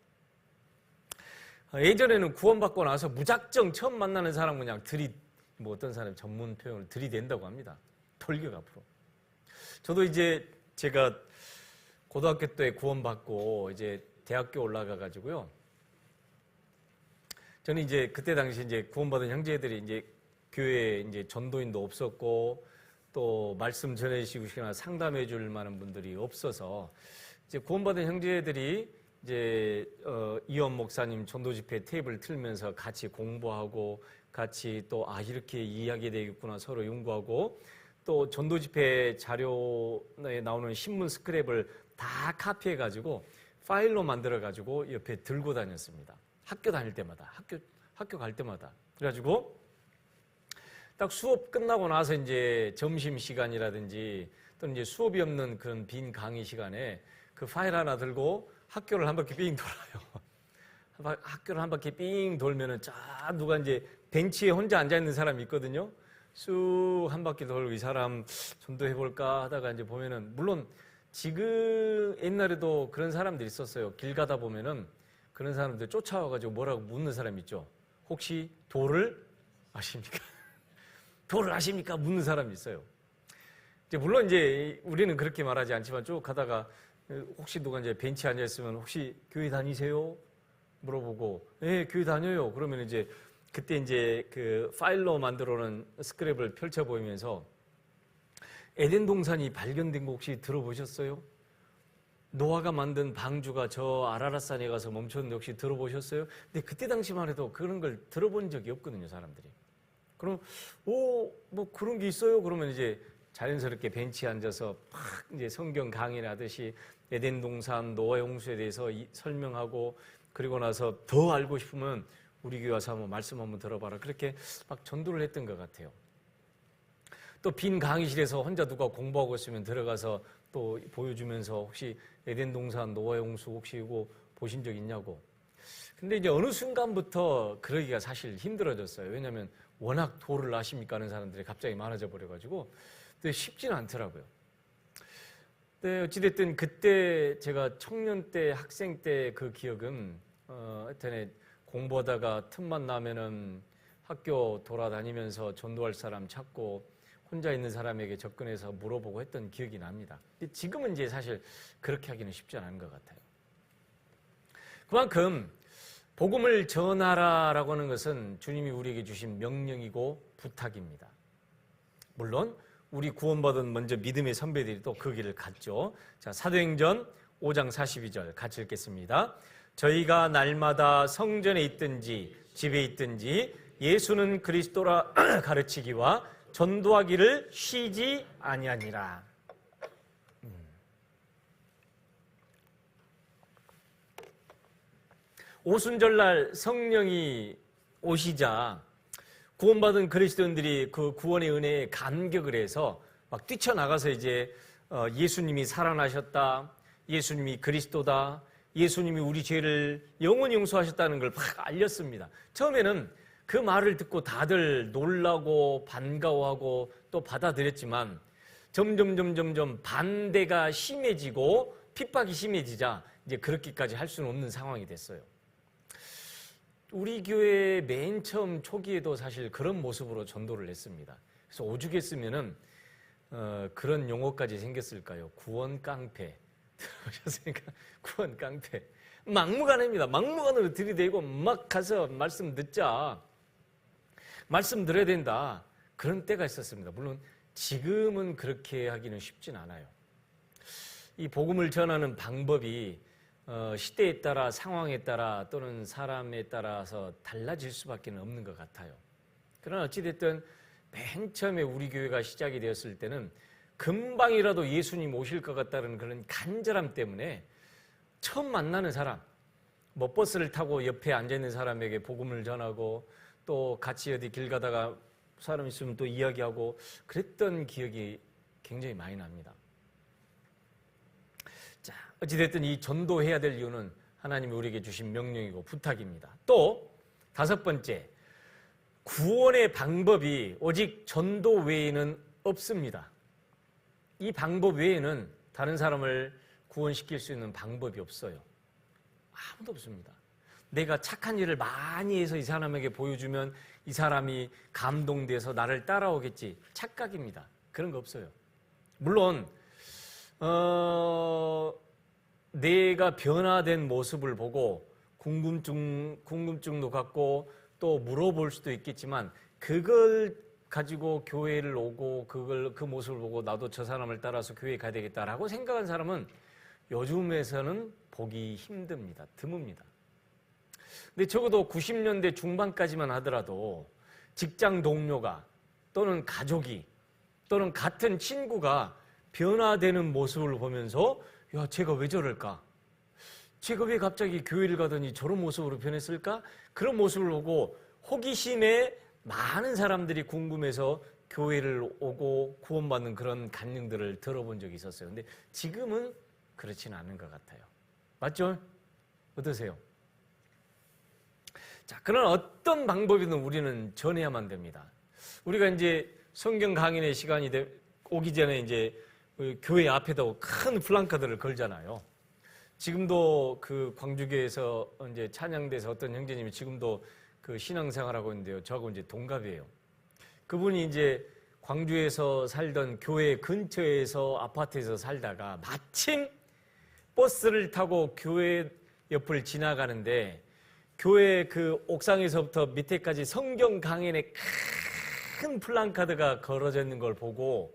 Speaker 1: 예전에는 구원받고 나서 무작정 처음 만나는 사람 그냥 어떤 사람 전문 표현을 들이댄다고 합니다. 돌격 앞으로. 저도 이제 제가 고등학교 때 구원받고 이제 대학교 올라가 가지고요. 저는 이제 그때 당시 이제 구원받은 형제들이 이제 교회에 이제 전도인도 없었고 또 말씀 전해주시거나 상담해 줄 만한 분들이 없어서 이제 구원받은 형제들이 이제 이원 목사님 전도 집회 테이블 틀면서 같이 공부하고 같이 또 이렇게 이야기 되겠구나 서로 연구하고 또 전도 집회 자료에 나오는 신문 스크랩을 다 카피해 가지고 파일로 만들어 가지고 옆에 들고 다녔습니다. 학교 다닐 때마다 학교 갈 때마다 그래가지고 딱 수업 끝나고 나서 이제 점심 시간이라든지 또는 이제 수업이 없는 그런 빈 강의 시간에 그 파일 하나 들고 학교를 한 바퀴 삥 돌아요. 학교를 한 바퀴 삥 돌면은 누가 이제 벤치에 혼자 앉아 있는 사람이 있거든요. 쑥 한 바퀴 돌고 이 사람 전도해 볼까 하다가 이제 보면은 물론 지금 옛날에도 그런 사람들이 있었어요. 길 가다 보면은 그런 사람들 쫓아와가지고 뭐라고 묻는 사람 있죠. 혹시 도를 아십니까? 도를 아십니까? 묻는 사람이 있어요. 이제 물론 이제 우리는 그렇게 말하지 않지만 쭉 가다가 혹시 누가 이제 벤치에 앉아 있으면 혹시 교회 다니세요? 물어보고 예, 교회 다녀요. 그러면 이제 그때 이제 그 파일로 만들어놓은 스크랩을 펼쳐 보이면서 에덴 동산이 발견된 거 혹시 들어보셨어요? 노아가 만든 방주가 저 아라랏산에 가서 멈췄는데 혹시 들어보셨어요? 근데 그때 당시만 해도 그런 걸 들어본 적이 없거든요, 사람들이. 그럼 뭐 그런 게 있어요? 그러면 이제 자연스럽게 벤치에 앉아서 막 이제 성경 강의를 하듯이 에덴 동산 노아 홍수에 대해서 설명하고 그리고 나서 더 알고 싶으면 우리 교회 와서 한번 말씀 한번 들어봐라. 그렇게 막 전도를 했던 것 같아요. 또 빈 강의실에서 혼자 누가 공부하고 있으면 들어가서 또 보여주면서 혹시 에덴 동산 노아 홍수 혹시 이거 보신 적 있냐고. 근데 이제 어느 순간부터 그러기가 사실 힘들어졌어요. 왜냐하면 워낙 도를 아십니까 하는 사람들이 갑자기 많아져 버려가지고 근데 쉽지는 않더라고요. 근데 어찌됐든 그때 제가 청년 때 학생 때 그 기억은 하여튼 공부하다가 틈만 나면은 학교 돌아다니면서 전도할 사람 찾고 혼자 있는 사람에게 접근해서 물어보고 했던 기억이 납니다. 근데 지금은 이제 사실 그렇게 하기는 쉽지 않은 것 같아요. 그만큼 복음을 전하라라고 하는 것은 주님이 우리에게 주신 명령이고 부탁입니다. 물론 우리 구원받은 먼저 믿음의 선배들이 또 그 길을 갔죠. 자, 사도행전 5장 42절 같이 읽겠습니다. 저희가 날마다 성전에 있든지 집에 있든지 예수는 그리스도라 가르치기와 전도하기를 쉬지 아니하니라. 오순절날 성령이 오시자 구원받은 그리스도인들이 그 구원의 은혜에 감격을 해서 막 뛰쳐나가서 이제 예수님이 살아나셨다, 예수님이 그리스도다, 예수님이 우리 죄를 영원히 용서하셨다는 걸 막 알렸습니다. 처음에는 그 말을 듣고 다들 놀라고 반가워하고 또 받아들였지만 점점 반대가 심해지고 핍박이 심해지자 이제 그렇게까지 할 수는 없는 상황이 됐어요. 우리 교회 맨 처음 초기에도 사실 그런 모습으로 전도를 했습니다. 그래서 오죽했으면은 그런 용어까지 생겼을까요? 구원 깡패. 들어보셨습니까? 구원 깡패. 막무가내입니다. 막무가내로 들이대고 막 가서 말씀 듣자. 말씀 들어야 된다. 그런 때가 있었습니다. 물론 지금은 그렇게 하기는 쉽진 않아요. 이 복음을 전하는 방법이 시대에 따라 상황에 따라 또는 사람에 따라서 달라질 수밖에 없는 것 같아요. 그러나 어찌됐든 맨 처음에 우리 교회가 시작이 되었을 때는 금방이라도 예수님 오실 것 같다는 그런 간절함 때문에 처음 만나는 사람, 뭐 버스를 타고 옆에 앉아있는 사람에게 복음을 전하고 또 같이 어디 길 가다가 사람 있으면 또 이야기하고 그랬던 기억이 굉장히 많이 납니다. 자, 어찌됐든 이 전도해야 될 이유는 하나님이 우리에게 주신 명령이고 부탁입니다. 또 다섯 번째, 구원의 방법이 오직 전도 외에는 없습니다. 이 방법 외에는 다른 사람을 구원시킬 수 있는 방법이 없어요. 아무도 없습니다. 내가 착한 일을 많이 해서 이 사람에게 보여주면 이 사람이 감동돼서 나를 따라오겠지. 착각입니다. 그런 거 없어요. 물론 내가 변화된 모습을 보고 궁금증도 갖고 또 물어볼 수도 있겠지만 그걸 가지고 교회를 오고 그 모습을 보고 나도 저 사람을 따라서 교회에 가야 되겠다라고 생각한 사람은 요즘에서는 보기 힘듭니다. 드뭅니다. 근데 적어도 90년대 중반까지만 하더라도 직장 동료가 또는 가족이 또는 같은 친구가 변화되는 모습을 보면서 야, 쟤가 왜 저럴까? 쟤가 왜 갑자기 교회를 가더니 저런 모습으로 변했을까? 그런 모습을 보고 호기심에 많은 사람들이 궁금해서 교회를 오고 구원받는 그런 간증들을 들어본 적이 있었어요. 근데 지금은 그렇지는 않은 것 같아요. 맞죠? 어떠세요? 자, 그런 어떤 방법이든 우리는 전해야만 됩니다. 우리가 이제 성경 강연의 시간이 오기 전에 이제 교회 앞에다 큰 플랜카드를 걸잖아요. 지금도 그 광주교회에서 이제 찬양대에서 어떤 형제님이 지금도 그 신앙생활하고 있는데요. 저하고 이제 동갑이에요. 그분이 이제 광주에서 살던 교회 근처에서 아파트에서 살다가 마침 버스를 타고 교회 옆을 지나가는데 교회 그 옥상에서부터 밑에까지 성경 강연에 큰 플랜카드가 걸어져 있는 걸 보고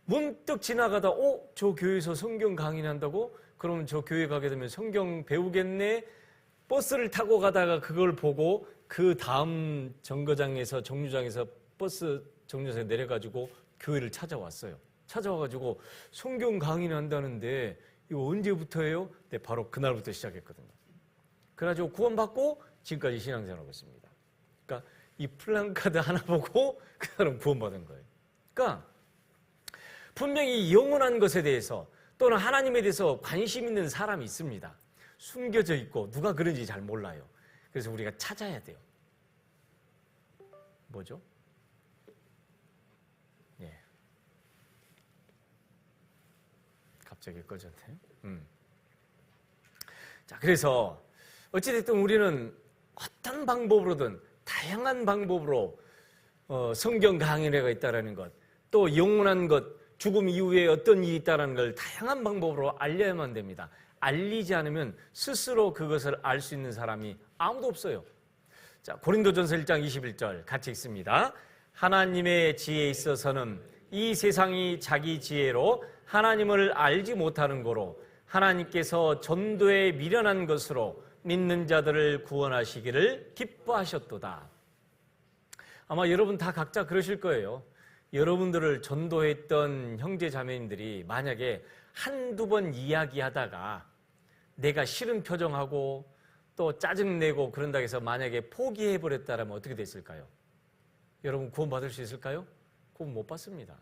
Speaker 1: 문득 지나가다 저 교회에서 성경 강연한다고? 그러면 저 교회 가게 되면 성경 배우겠네? 버스를 타고 가다가 그걸 보고 그 다음 정거장에서 정류장에서 버스 정류장에 내려가지고 교회를 찾아왔어요. 찾아와가지고 성경 강연한다는데 이거 언제부터예요? 네, 바로 그날부터 시작했거든요. 그래가지고 구원받고 지금까지 신앙생활하고 있습니다. 그러니까 이 플랜카드 하나 보고 그 사람 구원받은 거예요. 그러니까 분명히 영원한 것에 대해서 또는 하나님에 대해서 관심 있는 사람이 있습니다. 숨겨져 있고 누가 그런지 잘 몰라요. 그래서 우리가 찾아야 돼요. 뭐죠? 예. 갑자기 꺼졌네요. 자, 그래서 어찌됐든 우리는 어떤 방법으로든 다양한 방법으로 성경 강연회가 있다는 것, 또 영원한 것, 죽음 이후에 어떤 일이 있다는 걸 다양한 방법으로 알려야만 됩니다. 알리지 않으면 스스로 그것을 알 수 있는 사람이 아무도 없어요. 자, 고린도전서 1장 21절 같이 읽습니다. 하나님의 지혜에 있어서는 이 세상이 자기 지혜로 하나님을 알지 못하는 거로 하나님께서 전도에 미련한 것으로 믿는 자들을 구원하시기를 기뻐하셨도다. 아마 여러분 다 각자 그러실 거예요. 여러분들을 전도했던 형제 자매님들이 만약에 한두 번 이야기하다가 내가 싫은 표정하고 또 짜증내고 그런다고 해서 만약에 포기해버렸다면 어떻게 됐을까요? 여러분 구원받을 수 있을까요? 구원 못 받습니다.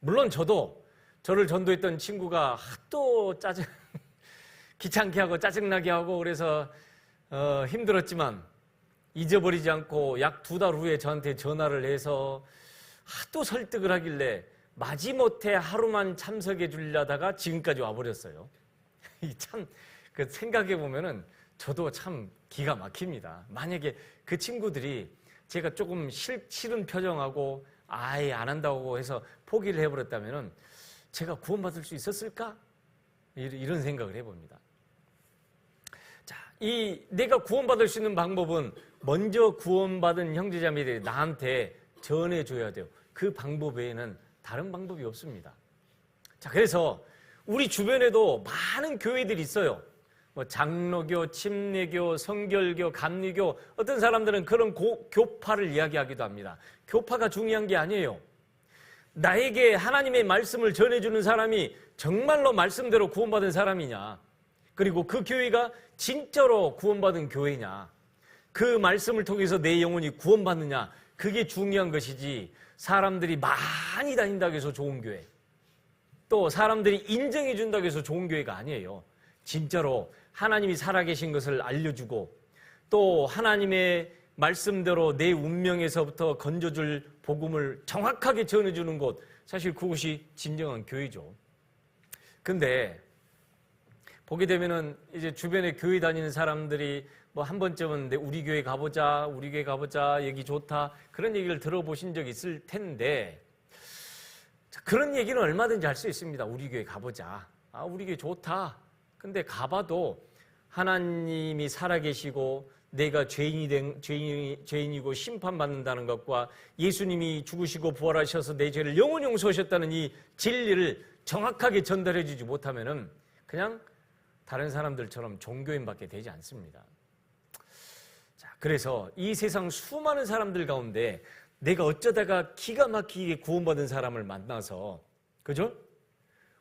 Speaker 1: 물론 저를 전도했던 친구가 하도 귀찮게 하고 짜증나게 하고 그래서 힘들었지만 잊어버리지 않고 약 2달 후에 저한테 전화를 해서 하도 설득을 하길래 마지못해 하루만 참석해 주려다가 지금까지 와버렸어요. 참 생각해 보면은 저도 참 기가 막힙니다. 만약에 그 친구들이 제가 조금 싫은 표정하고 아예 안 한다고 해서 포기를 해버렸다면은 제가 구원받을 수 있었을까? 이런 생각을 해봅니다. 자, 내가 구원받을 수 있는 방법은 먼저 구원받은 형제자매들이 나한테 전해줘야 돼요. 그 방법 외에는 다른 방법이 없습니다. 자, 그래서 우리 주변에도 많은 교회들이 있어요. 뭐 장로교, 침례교, 성결교, 감리교, 어떤 사람들은 그런 교파를 이야기하기도 합니다. 교파가 중요한 게 아니에요. 나에게 하나님의 말씀을 전해주는 사람이 정말로 말씀대로 구원받은 사람이냐, 그리고 그 교회가 진짜로 구원받은 교회냐, 그 말씀을 통해서 내 영혼이 구원받느냐, 그게 중요한 것이지 사람들이 많이 다닌다고 해서 좋은 교회, 또 사람들이 인정해 준다고 해서 좋은 교회가 아니에요. 진짜로 하나님이 살아계신 것을 알려주고 또 하나님의 말씀대로 내 운명에서부터 건져줄 복음을 정확하게 전해주는 곳, 사실 그곳이 진정한 교회죠. 근데 보게 되면은 이제 주변에 교회 다니는 사람들이 뭐 한 번쯤은 우리 교회 가보자, 우리 교회 가보자, 여기 좋다, 그런 얘기를 들어보신 적 있을 텐데, 그런 얘기는 얼마든지 할 수 있습니다. 우리 교회 가보자, 우리 교회 좋다. 근데 가봐도 하나님이 살아계시고 내가 죄인이고 심판받는다는 것과 예수님이 죽으시고 부활하셔서 내 죄를 영원히 용서하셨다는 이 진리를 정확하게 전달해 주지 못하면은 그냥 다른 사람들처럼 종교인밖에 되지 않습니다. 자, 그래서 이 세상 수많은 사람들 가운데 내가 어쩌다가 기가 막히게 구원받은 사람을 만나서, 그죠?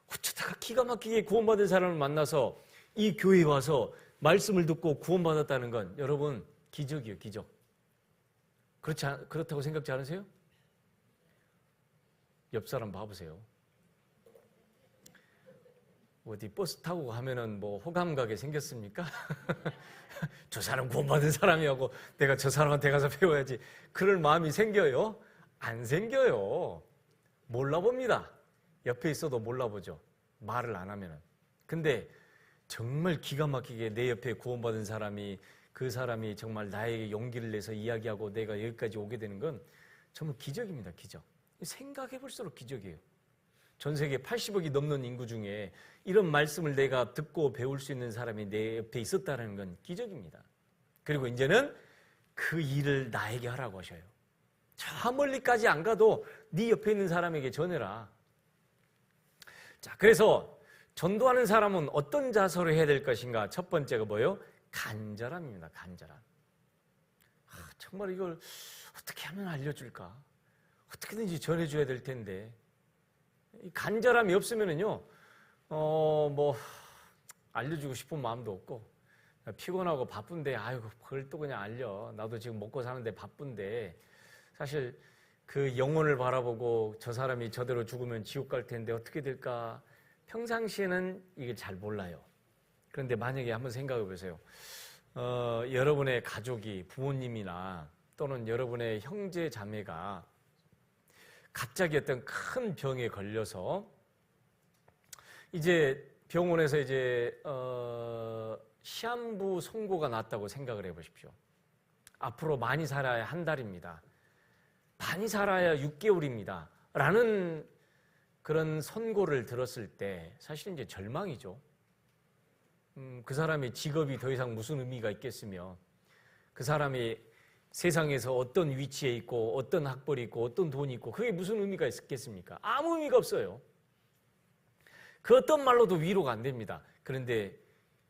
Speaker 1: 어쩌다가 기가 막히게 구원받은 사람을 만나서 이 교회에 와서 말씀을 듣고 구원받았다는 건 여러분 기적이에요, 기적. 그렇다고 생각지 않으세요? 옆 사람 봐보세요. 어디 버스 타고 가면은 뭐 호감 가게 생겼습니까? 저 사람 구원받은 사람이라고 내가 저 사람한테 가서 배워야지, 그럴 마음이 생겨요? 안 생겨요. 몰라봅니다. 옆에 있어도 몰라보죠. 말을 안 하면은. 근데 정말 기가 막히게 내 옆에 구원받은 사람이, 그 사람이 정말 나에게 용기를 내서 이야기하고 내가 여기까지 오게 되는 건 정말 기적입니다. 기적. 생각해 볼수록 기적이에요. 전 세계 80억이 넘는 인구 중에 이런 말씀을 내가 듣고 배울 수 있는 사람이 내 옆에 있었다는 건 기적입니다. 그리고 이제는 그 일을 나에게 하라고 하셔요. 저 멀리까지 안 가도 네 옆에 있는 사람에게 전해라. 자, 그래서 전도하는 사람은 어떤 자세로 해야 될 것인가? 첫 번째가 뭐예요? 간절함입니다. 간절함. 정말 이걸 어떻게 하면 알려줄까? 어떻게든지 전해줘야 될 텐데. 이 간절함이 없으면은요, 뭐 알려주고 싶은 마음도 없고, 피곤하고 바쁜데, 아이고 그걸 또 그냥 알려. 나도 지금 먹고 사는데 바쁜데, 사실 그 영혼을 바라보고 저 사람이 저대로 죽으면 지옥 갈 텐데 어떻게 될까? 평상시에는 이게 잘 몰라요. 그런데 만약에 한번 생각해 보세요. 여러분의 가족이, 부모님이나 또는 여러분의 형제 자매가 갑자기 어떤 큰 병에 걸려서 이제 병원에서 이제 시한부 선고가 났다고 생각을 해보십시오. 앞으로 많이 살아야 한 달입니다. 많이 살아야 6개월입니다. 라는 그런 선고를 들었을 때 사실 이제 절망이죠. 그 사람의 직업이 더 이상 무슨 의미가 있겠으며, 그 사람이 세상에서 어떤 위치에 있고 어떤 학벌이 있고 어떤 돈이 있고 그게 무슨 의미가 있겠습니까? 아무 의미가 없어요. 그 어떤 말로도 위로가 안 됩니다. 그런데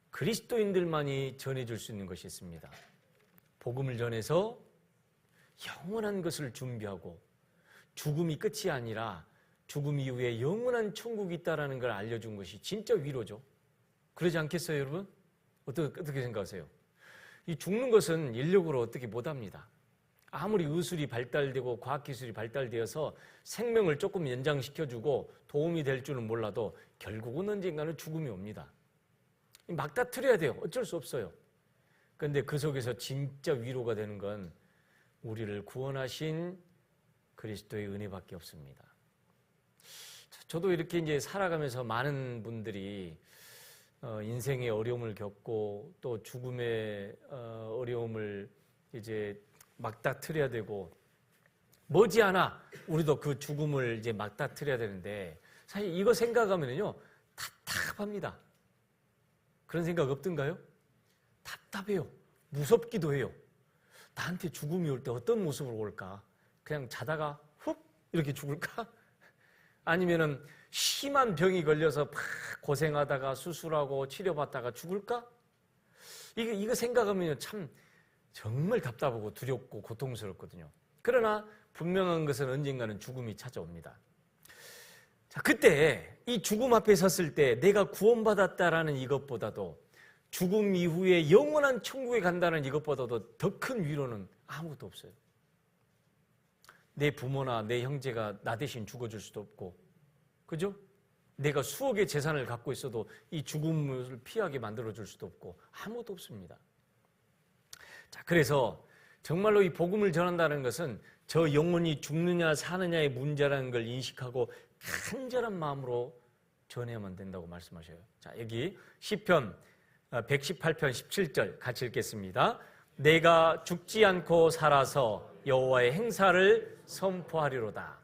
Speaker 1: 그리스도인들만이 전해줄 수 있는 것이 있습니다. 복음을 전해서 영원한 것을 준비하고 죽음이 끝이 아니라 죽음 이후에 영원한 천국이 있다는 걸 알려준 것이 진짜 위로죠. 그러지 않겠어요, 여러분? 어떻게 생각하세요? 이 죽는 것은 인력으로 어떻게 못합니다. 아무리 의술이 발달되고 과학기술이 발달되어서 생명을 조금 연장시켜주고 도움이 될 줄은 몰라도 결국은 언젠가는 죽음이 옵니다. 막 다투려야 돼요. 어쩔 수 없어요. 그런데 그 속에서 진짜 위로가 되는 건 우리를 구원하신 그리스도의 은혜밖에 없습니다. 저도 이렇게 이제 살아가면서 많은 분들이 인생의 어려움을 겪고 또 죽음의 어려움을 이제 막다트려야 되고, 머지않아 우리도 그 죽음을 이제 막다트려야 되는데, 사실 이거 생각하면요 답답합니다. 그런 생각 없던가요? 답답해요. 무섭기도 해요. 나한테 죽음이 올 때 어떤 모습으로 올까? 그냥 자다가 훅 이렇게 죽을까? 아니면은 심한 병이 걸려서 막 고생하다가 수술하고 치료받다가 죽을까? 이거 생각하면 참 정말 답답하고 두렵고 고통스럽거든요. 그러나 분명한 것은 언젠가는 죽음이 찾아옵니다. 자, 그때 이 죽음 앞에 섰을 때 내가 구원받았다라는 이것보다도 죽음 이후에 영원한 천국에 간다는 이것보다도 더 큰 위로는 아무것도 없어요. 내 부모나 내 형제가 나 대신 죽어줄 수도 없고, 그죠? 내가 수억의 재산을 갖고 있어도 이 죽음을 피하게 만들어줄 수도 없고 아무것도 없습니다. 자, 그래서 정말로 이 복음을 전한다는 것은 저 영혼이 죽느냐 사느냐의 문제라는 걸 인식하고 간절한 마음으로 전해야만 된다고 말씀하셔요. 자, 여기 시편 118편 17절 같이 읽겠습니다. 내가 죽지 않고 살아서 여호와의 행사를 선포하리로다.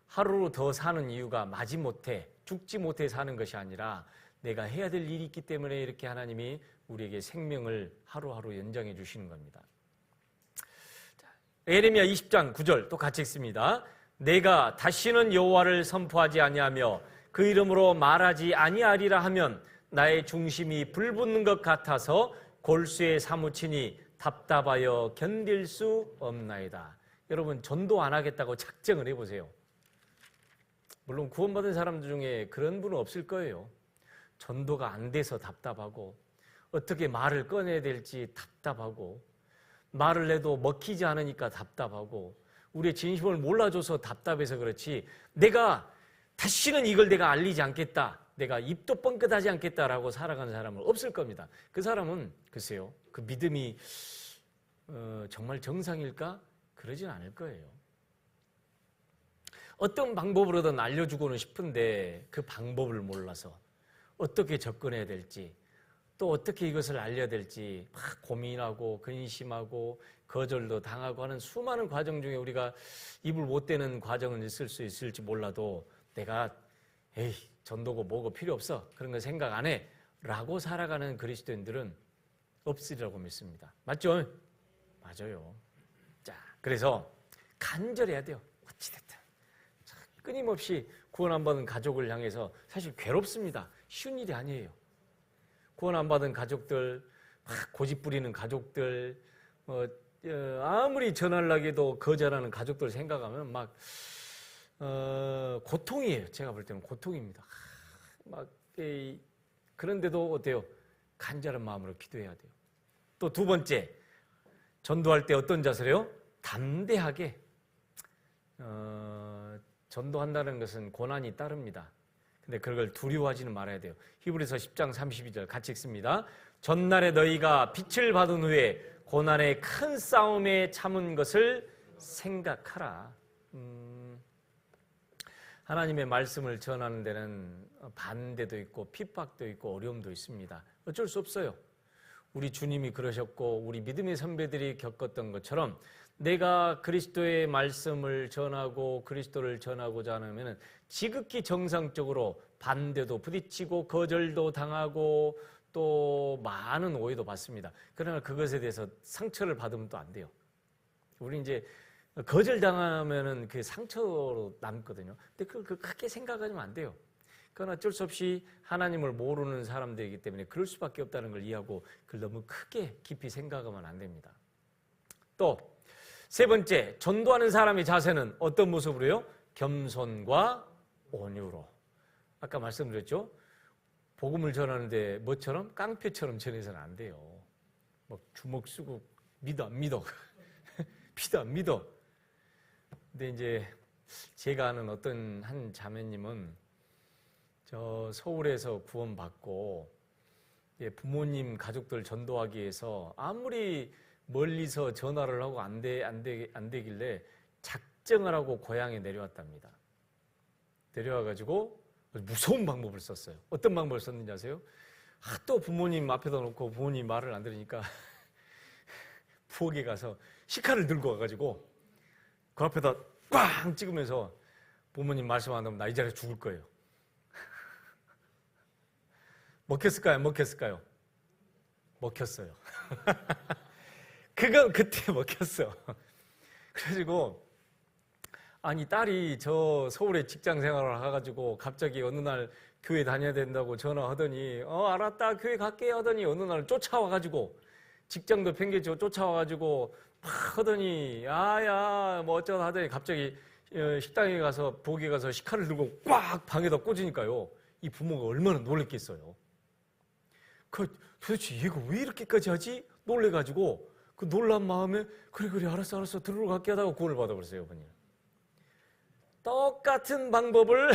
Speaker 1: 하루 더 사는 이유가 마지못해 죽지 못해 사는 것이 아니라 내가 해야 될 일이 있기 때문에 이렇게 하나님이 우리에게 생명을 하루하루 연장해 주시는 겁니다. 예레미야 20장 9절 또 같이 읽습니다. 내가 다시는 여호와를 선포하지 아니하며 그 이름으로 말하지 아니하리라 하면 나의 중심이 불붙는 것 같아서 골수에 사무치니 답답하여 견딜 수 없나이다. 여러분, 전도 안 하겠다고 작정을 해보세요. 물론 구원받은 사람들 중에 그런 분은 없을 거예요. 전도가 안 돼서 답답하고 어떻게 말을 꺼내야 될지 답답하고 말을 해도 먹히지 않으니까 답답하고 우리의 진심을 몰라줘서 답답해서 그렇지 내가 다시는 이걸 내가 알리지 않겠다, 내가 입도 뻥끗하지 않겠다라고 살아가는 사람은 없을 겁니다. 그 사람은 글쎄요, 그 믿음이 정말 정상일까? 그러진 않을 거예요. 어떤 방법으로든 알려주고는 싶은데 그 방법을 몰라서 어떻게 접근해야 될지 또 어떻게 이것을 알려야 될지 막 고민하고 근심하고 거절도 당하고 하는 수많은 과정 중에 우리가 입을 못 대는 과정은 있을 수 있을지 몰라도 내가 에이 전도고 뭐고 필요 없어 그런 거 생각 안 해 라고 살아가는 그리스도인들은 없으리라고 믿습니다. 맞죠? 맞아요. 자, 그래서 간절해야 돼요. 어찌됐든 끊임없이 구원 안 받은 가족을 향해서 사실 괴롭습니다. 쉬운 일이 아니에요. 구원 안 받은 가족들, 막 고집 부리는 가족들, 아무리 전하려고 거절하는 가족들 생각하면 막 고통이에요. 제가 볼 때는 고통입니다. 그런데도 어때요? 간절한 마음으로 기도해야 돼요. 또 두 번째, 전도할 때 어떤 자세요? 담대하게. 전도한다는 것은 고난이 따릅니다. 근데 그걸 두려워하지는 말아야 돼요. 히브리서 10장 32절 같이 읽습니다. 전날에 너희가 빛을 받은 후에 고난의 큰 싸움에 참은 것을 생각하라. 하나님의 말씀을 전하는 데는 반대도 있고 핍박도 있고 어려움도 있습니다. 어쩔 수 없어요. 우리 주님이 그러셨고 우리 믿음의 선배들이 겪었던 것처럼 내가 그리스도의 말씀을 전하고 그리스도를 전하고자 하면 지극히 정상적으로 반대도 부딪히고 거절도 당하고 또 많은 오해도 받습니다. 그러나 그것에 대해서 상처를 받으면 또 안 돼요. 우리 이제 거절당하면은 그 상처로 남거든요. 근데 그걸 크게 생각하면 안 돼요. 그건 어쩔 수 없이 하나님을 모르는 사람들이기 때문에 그럴 수밖에 없다는 걸 이해하고 그걸 너무 크게 깊이 생각하면 안 됩니다. 또 세 번째, 전도하는 사람의 자세는 어떤 모습으로요? 겸손과 온유로. 아까 말씀드렸죠? 복음을 전하는데 뭐처럼? 깡패처럼 전해서는 안 돼요. 막 주먹 쓰고 믿어 안 믿어? 믿어 안 믿어? 근데 이제 제가 아는 어떤 한 자매님은 저 서울에서 구원받고 부모님 가족들 전도하기 위해서 아무리 멀리서 전화를 하고 안 되길래 작정을 하고 고향에 내려왔답니다. 내려와가지고 무서운 방법을 썼어요. 어떤 방법을 썼는지 아세요? 또 부모님 앞에다 놓고 부모님 말을 안 들으니까 부엌에 가서 식칼을 들고 와가지고 그 앞에다 꽝 찍으면서 부모님 말씀 안 하면 나 이 자리에서 죽을 거예요. 먹혔을까요? 먹혔을까요? 먹혔어요. 그건 그때 먹혔어. 그래가지고 아니 딸이 저 서울에 직장 생활을 해가지고 갑자기 어느 날 교회 다녀야 된다고 전화하더니 알았다 교회 갈게 하더니 어느 날 쫓아와가지고 직장도 팽개치고 쫓아와가지고 막 하더니 야야 뭐 어쩌다 하더니 갑자기 식당에 가서 부엌에 가서 식칼을 들고 꽉 방에다 꽂으니까요 이 부모가 얼마나 놀랬겠어요. 도대체 얘가 왜 이렇게까지 하지? 놀래가지고 그 놀란 마음에 그래 알았어 들으러 갈게 하다가 구원을 받아버렸어요. 어머니. 똑같은 방법을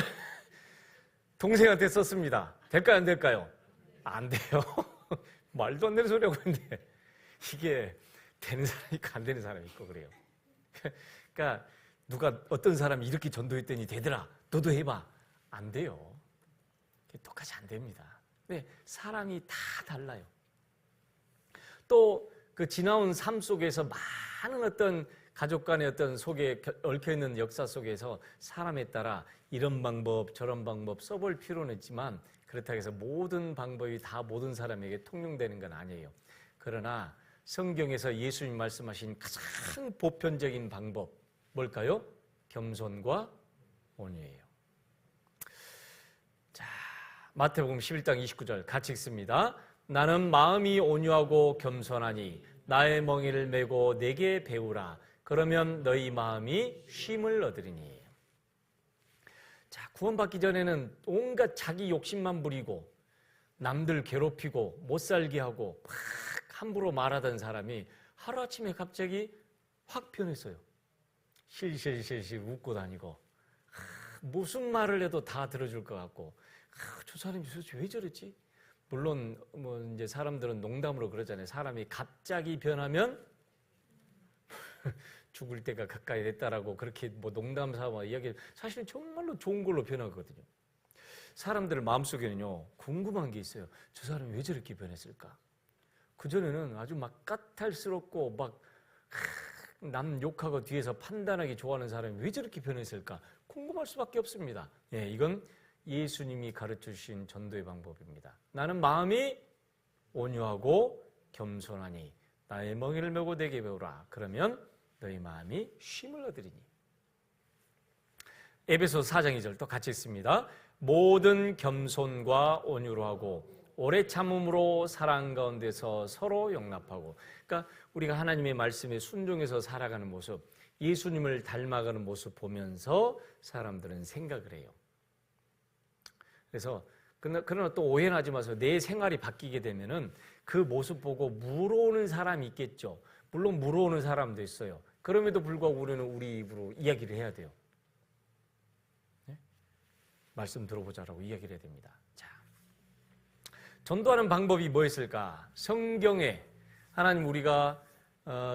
Speaker 1: 동생한테 썼습니다. 될까요 안 될까요? 안 돼요. 말도 안 되는 소리 하고 있는데 이게 되는 사람이 있고 안 되는 사람이 있고 그래요. 그러니까 누가 어떤 사람이 이렇게 전도했더니 되더라. 너도 해봐. 안 돼요. 똑같이 안 됩니다. 네, 사람이 다 달라요. 또 그 지나온 삶 속에서 많은 어떤 가족 간의 어떤 속에 얽혀있는 역사 속에서 사람에 따라 이런 방법 저런 방법 써볼 필요는 있지만 그렇다고 해서 모든 방법이 다 모든 사람에게 통용되는 건 아니에요. 그러나 성경에서 예수님 말씀하신 가장 보편적인 방법 뭘까요? 겸손과 온유예요. 자, 마태복음 11장 29절 같이 읽습니다. 나는 마음이 온유하고 겸손하니 나의 멍에를 메고 내게 배우라. 그러면 너희 마음이 쉼을 얻으리니. 자, 구원받기 전에는 온갖 자기 욕심만 부리고 남들 괴롭히고 못 살게 하고 막 함부로 말하던 사람이 하루아침에 갑자기 확 변했어요. 실실실실 웃고 다니고 무슨 말을 해도 다 들어줄 것 같고 저 사람이 도대체 왜 저랬지? 물론 뭐 이제 사람들은 농담으로 그러잖아요. 사람이 갑자기 변하면 죽을 때가 가까이 됐다라고 그렇게 뭐 농담 삼아 이야기. 사실은 정말로 좋은 걸로 변하거든요. 사람들 마음속에는요 궁금한 게 있어요. 저 사람이 왜 저렇게 변했을까? 그전에는 아주 막 까탈스럽고 막 남 욕하고 뒤에서 판단하기 좋아하는 사람이 왜 저렇게 변했을까? 궁금할 수밖에 없습니다. 예, 이건 예수님이 가르쳐주신 전도의 방법입니다. 나는 마음이 온유하고 겸손하니 나의 멍에를 메고 내게 배우라. 그러면 너희 마음이 쉼을 얻으리니. 에베소서 4장 2절 또 같이 읽습니다. 모든 겸손과 온유로 하고 오래 참음으로 사랑 가운데서 서로 용납하고. 그러니까 우리가 하나님의 말씀에 순종해서 살아가는 모습, 예수님을 닮아가는 모습 보면서 사람들은 생각을 해요. 그래서 그러나 또 오해는 하지 마세요. 내 생활이 바뀌게 되면은 그 모습 보고 물어오는 사람이 있겠죠. 물론 물어오는 사람도 있어요. 그럼에도 불구하고 우리는 우리 입으로 이야기를 해야 돼요. 네? 말씀 들어보자라고 이야기를 해야 됩니다. 자, 전도하는 방법이 뭐였을까? 성경에 하나님 우리가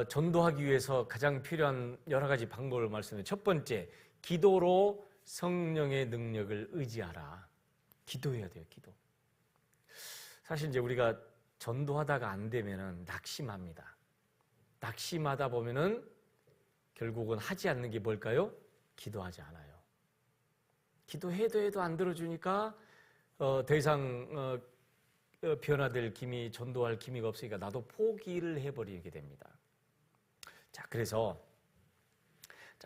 Speaker 1: 전도하기 위해서 가장 필요한 여러 가지 방법을 말씀해요. 첫 번째, 기도로 성령의 능력을 의지하라. 기도해야 돼요, 기도. 사실 이제 우리가 전도하다가 안 되면은 낙심합니다. 낙심하다 보면은 결국은 하지 않는 게 뭘까요? 기도하지 않아요. 기도해도 해도 안 들어주니까 더 이상 변화될 기미, 전도할 기미가 없으니까 나도 포기를 해버리게 됩니다. 자, 그래서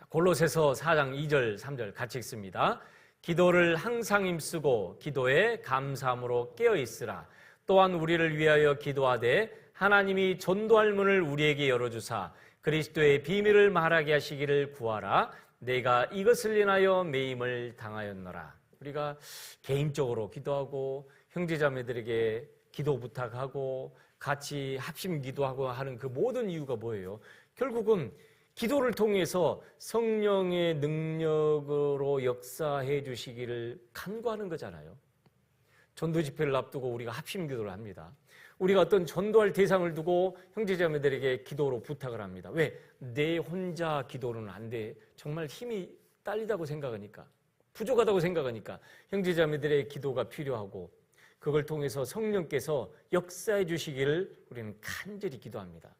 Speaker 1: 골로새서 4장 2절, 3절 같이 읽습니다. 기도를 항상 힘쓰고 기도에 감사함으로 깨어있으라. 또한 우리를 위하여 기도하되 하나님이 전도할 문을 우리에게 열어주사 그리스도의 비밀을 말하게 하시기를 구하라. 내가 이것을 인하여 매임을 당하였노라. 우리가 개인적으로 기도하고 형제자매들에게 기도 부탁하고 같이 합심 기도하고 하는 그 모든 이유가 뭐예요? 결국은 기도를 통해서 성령의 능력으로 역사해 주시기를 간구하는 거잖아요. 전도 집회를 앞두고 우리가 합심 기도를 합니다. 우리가 어떤 전도할 대상을 두고 형제자매들에게 기도로 부탁을 합니다. 왜? 내 혼자 기도는 안 돼. 정말 힘이 딸리다고 생각하니까, 부족하다고 생각하니까 형제자매들의 기도가 필요하고 그걸 통해서 성령께서 역사해 주시기를 우리는 간절히 기도합니다.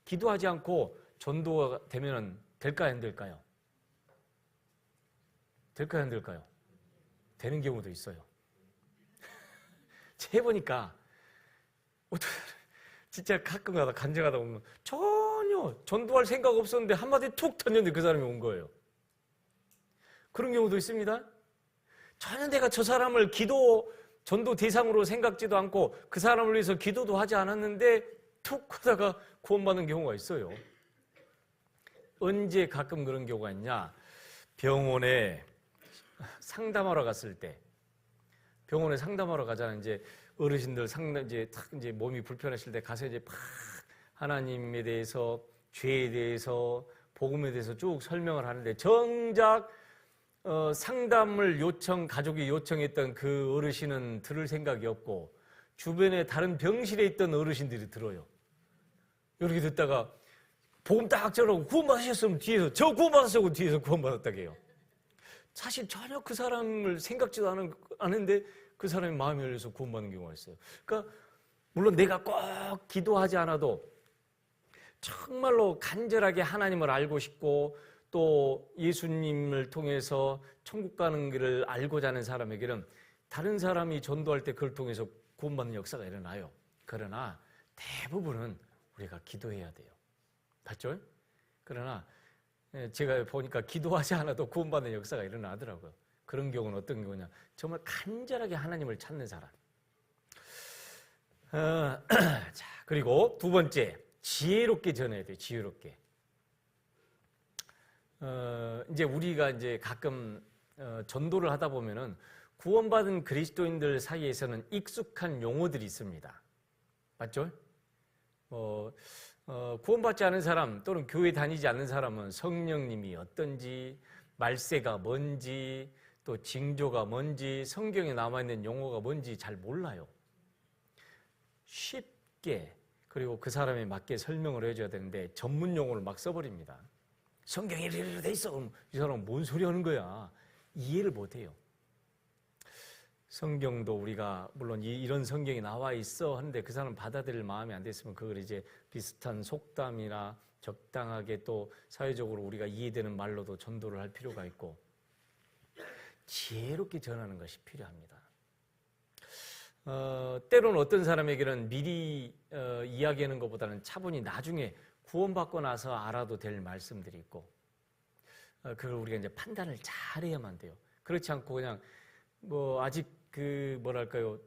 Speaker 1: 기도하지 않고 전도가 되면 될까요, 안 될까요? 될까요, 안 될까요? 되는 경우도 있어요. 해보니까 진짜 가끔가다 간증하다 보면 전혀 전도할 생각 없었는데 한마디 툭 던졌는데 그 사람이 온 거예요. 그런 경우도 있습니다. 전혀 내가 저 사람을 전도 대상으로 생각지도 않고 그 사람을 위해서 기도도 하지 않았는데 툭 하다가 구원받는 경우가 있어요. 언제 가끔 그런 경우가 있냐? 병원에 상담하러 갔을 때, 병원에 상담하러 가잖아요. 이제 어르신들 이제 몸이 불편하실 때 가서 이제 막 하나님에 대해서, 죄에 대해서, 복음에 대해서 쭉 설명을 하는데 정작 상담을 가족이 요청했던 그 어르신은 들을 생각이 없고 주변에 다른 병실에 있던 어르신들이 들어요. 이렇게 듣다가 복음 딱 전하고 구원받으셨으면 뒤에서 저 구원받았다고 뒤에서 구원받았다고 해요. 사실 전혀 그 사람을 생각지도 않은데 그 사람이 마음이 열려서 구원받는 경우가 있어요. 그러니까 물론 내가 꼭 기도하지 않아도 정말로 간절하게 하나님을 알고 싶고 또 예수님을 통해서 천국 가는 길을 알고자 하는 사람에게는 다른 사람이 전도할 때 그걸 통해서 구원받는 역사가 일어나요. 그러나 대부분은 우리가 기도해야 돼요. 맞죠? 그러나 제가 보니까 기도하지 않아도 구원받는 역사가 일어나더라고요. 그런 경우는 어떤 경우냐? 정말 간절하게 하나님을 찾는 사람. 자, 그리고 두 번째, 지혜롭게 전해야 돼요. 지혜롭게. 이제 우리가 이제 가끔 전도를 하다 보면은 구원받은 그리스도인들 사이에서는 익숙한 용어들이 있습니다. 맞죠? 구원받지 않은 사람 또는 교회 다니지 않는 사람은 성령님이 어떤지, 말세가 뭔지, 또 징조가 뭔지, 성경에 남아있는 용어가 뭔지 잘 몰라요. 쉽게 그리고 그 사람에 맞게 설명을 해줘야 되는데 전문 용어를 막 써버립니다. 성경에 이렇게 돼 있어. 그럼 이 사람은 뭔 소리 하는 거야? 이해를 못해요. 성경도 우리가 물론 이런 성경이 나와 있어 하는데 그 사람 받아들일 마음이 안 됐으면 그걸 이제 비슷한 속담이나 적당하게 또 사회적으로 우리가 이해되는 말로도 전도를 할 필요가 있고 지혜롭게 전하는 것이 필요합니다. 때로는 어떤 사람에게는 미리 이야기하는 것보다는 차분히 나중에 구원받고 나서 알아도 될 말씀들이 있고 그걸 우리가 이제 판단을 잘해야만 돼요. 그렇지 않고 그냥 아직 뭐랄까요,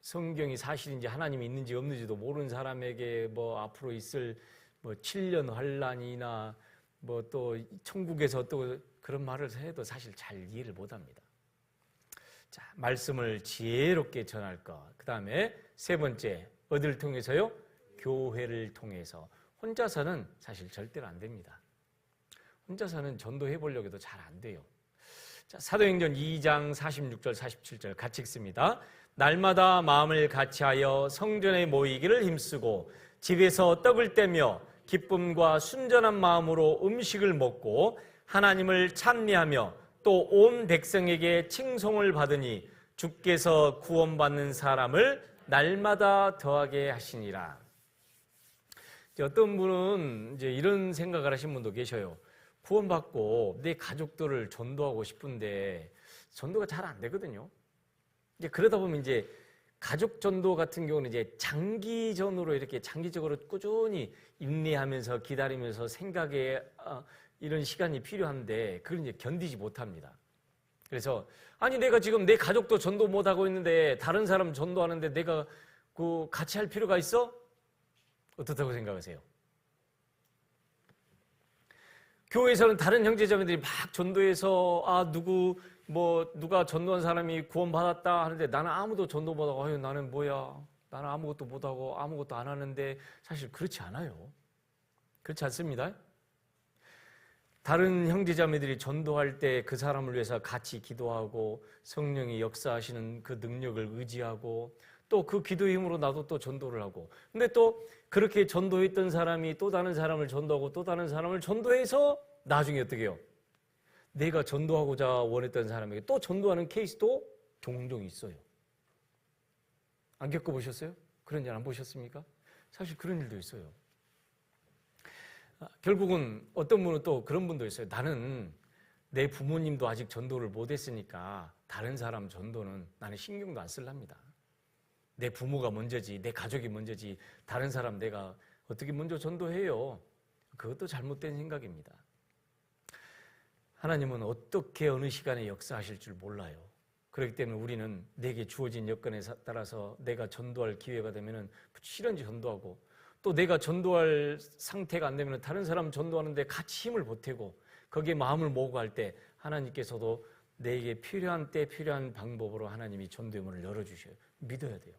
Speaker 1: 성경이 사실인지 하나님이 있는지 없는지도 모르는 사람에게 앞으로 있을 7년 환란이나 또 천국에서 또 그런 말을 해도 사실 잘 이해를 못합니다. 자, 말씀을 지혜롭게 전할 것. 그 다음에 세 번째, 어디를 통해서요? 교회를 통해서. 혼자서는 사실 절대로 안 됩니다. 혼자서는 전도해 보려고 해도 잘 안 돼요. 자, 사도행전 2장 46절 47절 같이 읽습니다. 날마다 마음을 같이하여 성전에 모이기를 힘쓰고 집에서 떡을 떼며 기쁨과 순전한 마음으로 음식을 먹고 하나님을 찬미하며 또 온 백성에게 칭송을 받으니 주께서 구원받는 사람을 날마다 더하게 하시니라. 어떤 분은 이제 이런 생각을 하신 분도 계셔요. 구원받고 내 가족들을 전도하고 싶은데 전도가 잘 안 되거든요. 이제 그러다 보면 이제 가족 전도 같은 경우는 이제 장기전으로 이렇게 장기적으로 꾸준히 인내하면서 기다리면서 생각에 이런 시간이 필요한데 그걸 이제 견디지 못합니다. 그래서 아니 내가 지금 내 가족도 전도 못 하고 있는데 다른 사람 전도하는데 내가 같이 할 필요가 있어? 어떻다고 생각하세요? 교회에서는 다른 형제자매들이 막 전도해서 누가 전도한 사람이 구원받았다 하는데 나는 아무도 전도 못하고 나는 뭐야? 나는 아무것도 못하고 아무것도 안 하는데 사실 그렇지 않아요. 그렇지 않습니다. 다른 형제자매들이 전도할 때 그 사람을 위해서 같이 기도하고 성령이 역사하시는 그 능력을 의지하고 또 그 기도의 힘으로 나도 또 전도를 하고 근데 또 그렇게 전도했던 사람이 또 다른 사람을 전도하고 또 다른 사람을 전도해서 나중에 어떻게 해요? 내가 전도하고자 원했던 사람에게 또 전도하는 케이스도 종종 있어요. 안 겪어보셨어요? 그런 일 안 보셨습니까? 사실 그런 일도 있어요. 결국은 어떤 분은 또 그런 분도 있어요. 나는 내 부모님도 아직 전도를 못했으니까 다른 사람 전도는 나는 신경도 안 쓸랍니다. 내 부모가 먼저지 내 가족이 먼저지 다른 사람 내가 어떻게 먼저 전도해요. 그것도 잘못된 생각입니다. 하나님은 어떻게 어느 시간에 역사하실 줄 몰라요. 그렇기 때문에 우리는 내게 주어진 여건에 따라서 내가 전도할 기회가 되면 실현지 전도하고 또 내가 전도할 상태가 안 되면 다른 사람 전도하는데 같이 힘을 보태고 거기에 마음을 모으고 할 때 하나님께서도 내게 필요한 때 필요한 방법으로 하나님이 전도의 문을 열어주셔요. 믿어야 돼요.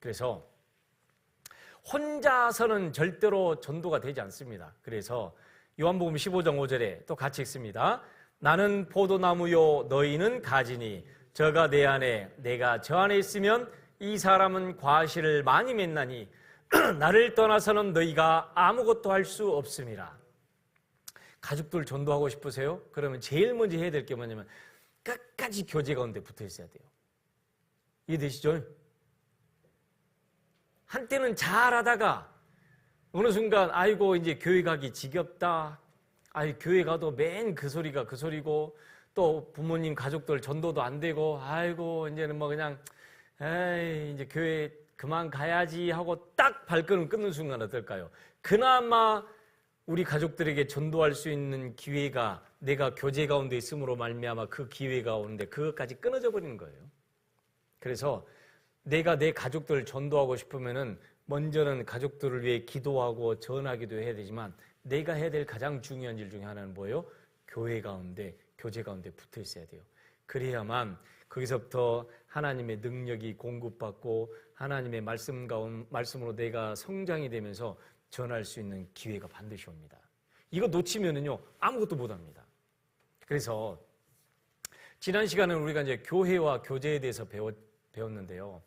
Speaker 1: 그래서 혼자서는 절대로 전도가 되지 않습니다. 그래서 요한복음 15장 5절에 또 같이 읽습니다. 나는 포도나무요 너희는 가지니 저가 내 안에 내가 저 안에 있으면 이 사람은 과실을 많이 맺나니 나를 떠나서는 너희가 아무것도 할 수 없음이라. 가족들 전도하고 싶으세요? 그러면 제일 먼저 해야 될 게 뭐냐면 끝까지 교제 가운데 붙어 있어야 돼요. 이해되시죠? 한때는 잘하다가 어느 순간 아이고 이제 교회 가기 지겹다. 아이 교회 가도 맨 그 소리가 그 소리고 또 부모님 가족들 전도도 안 되고 아이고 이제는 뭐 그냥 에이 이제 교회 그만 가야지 하고 딱 발걸음 끊는 순간 어떨까요? 그나마 우리 가족들에게 전도할 수 있는 기회가 내가 교제 가운데 있음으로 말미암아 그 기회가 오는데 그것까지 끊어져 버리는 거예요. 그래서 내가 내 가족들을 전도하고 싶으면은 먼저는 가족들을 위해 기도하고 전하기도 해야 되지만 내가 해야 될 가장 중요한 일 중에 하나는 뭐예요? 교회 가운데, 교제 가운데 붙어 있어야 돼요. 그래야만 거기서부터 하나님의 능력이 공급받고 하나님의 말씀으로 내가 성장이 되면서 전할 수 있는 기회가 반드시 옵니다. 이거 놓치면은요 아무것도 못합니다. 그래서 지난 시간은 우리가 이제 교회와 교제에 대해서 배웠는데요.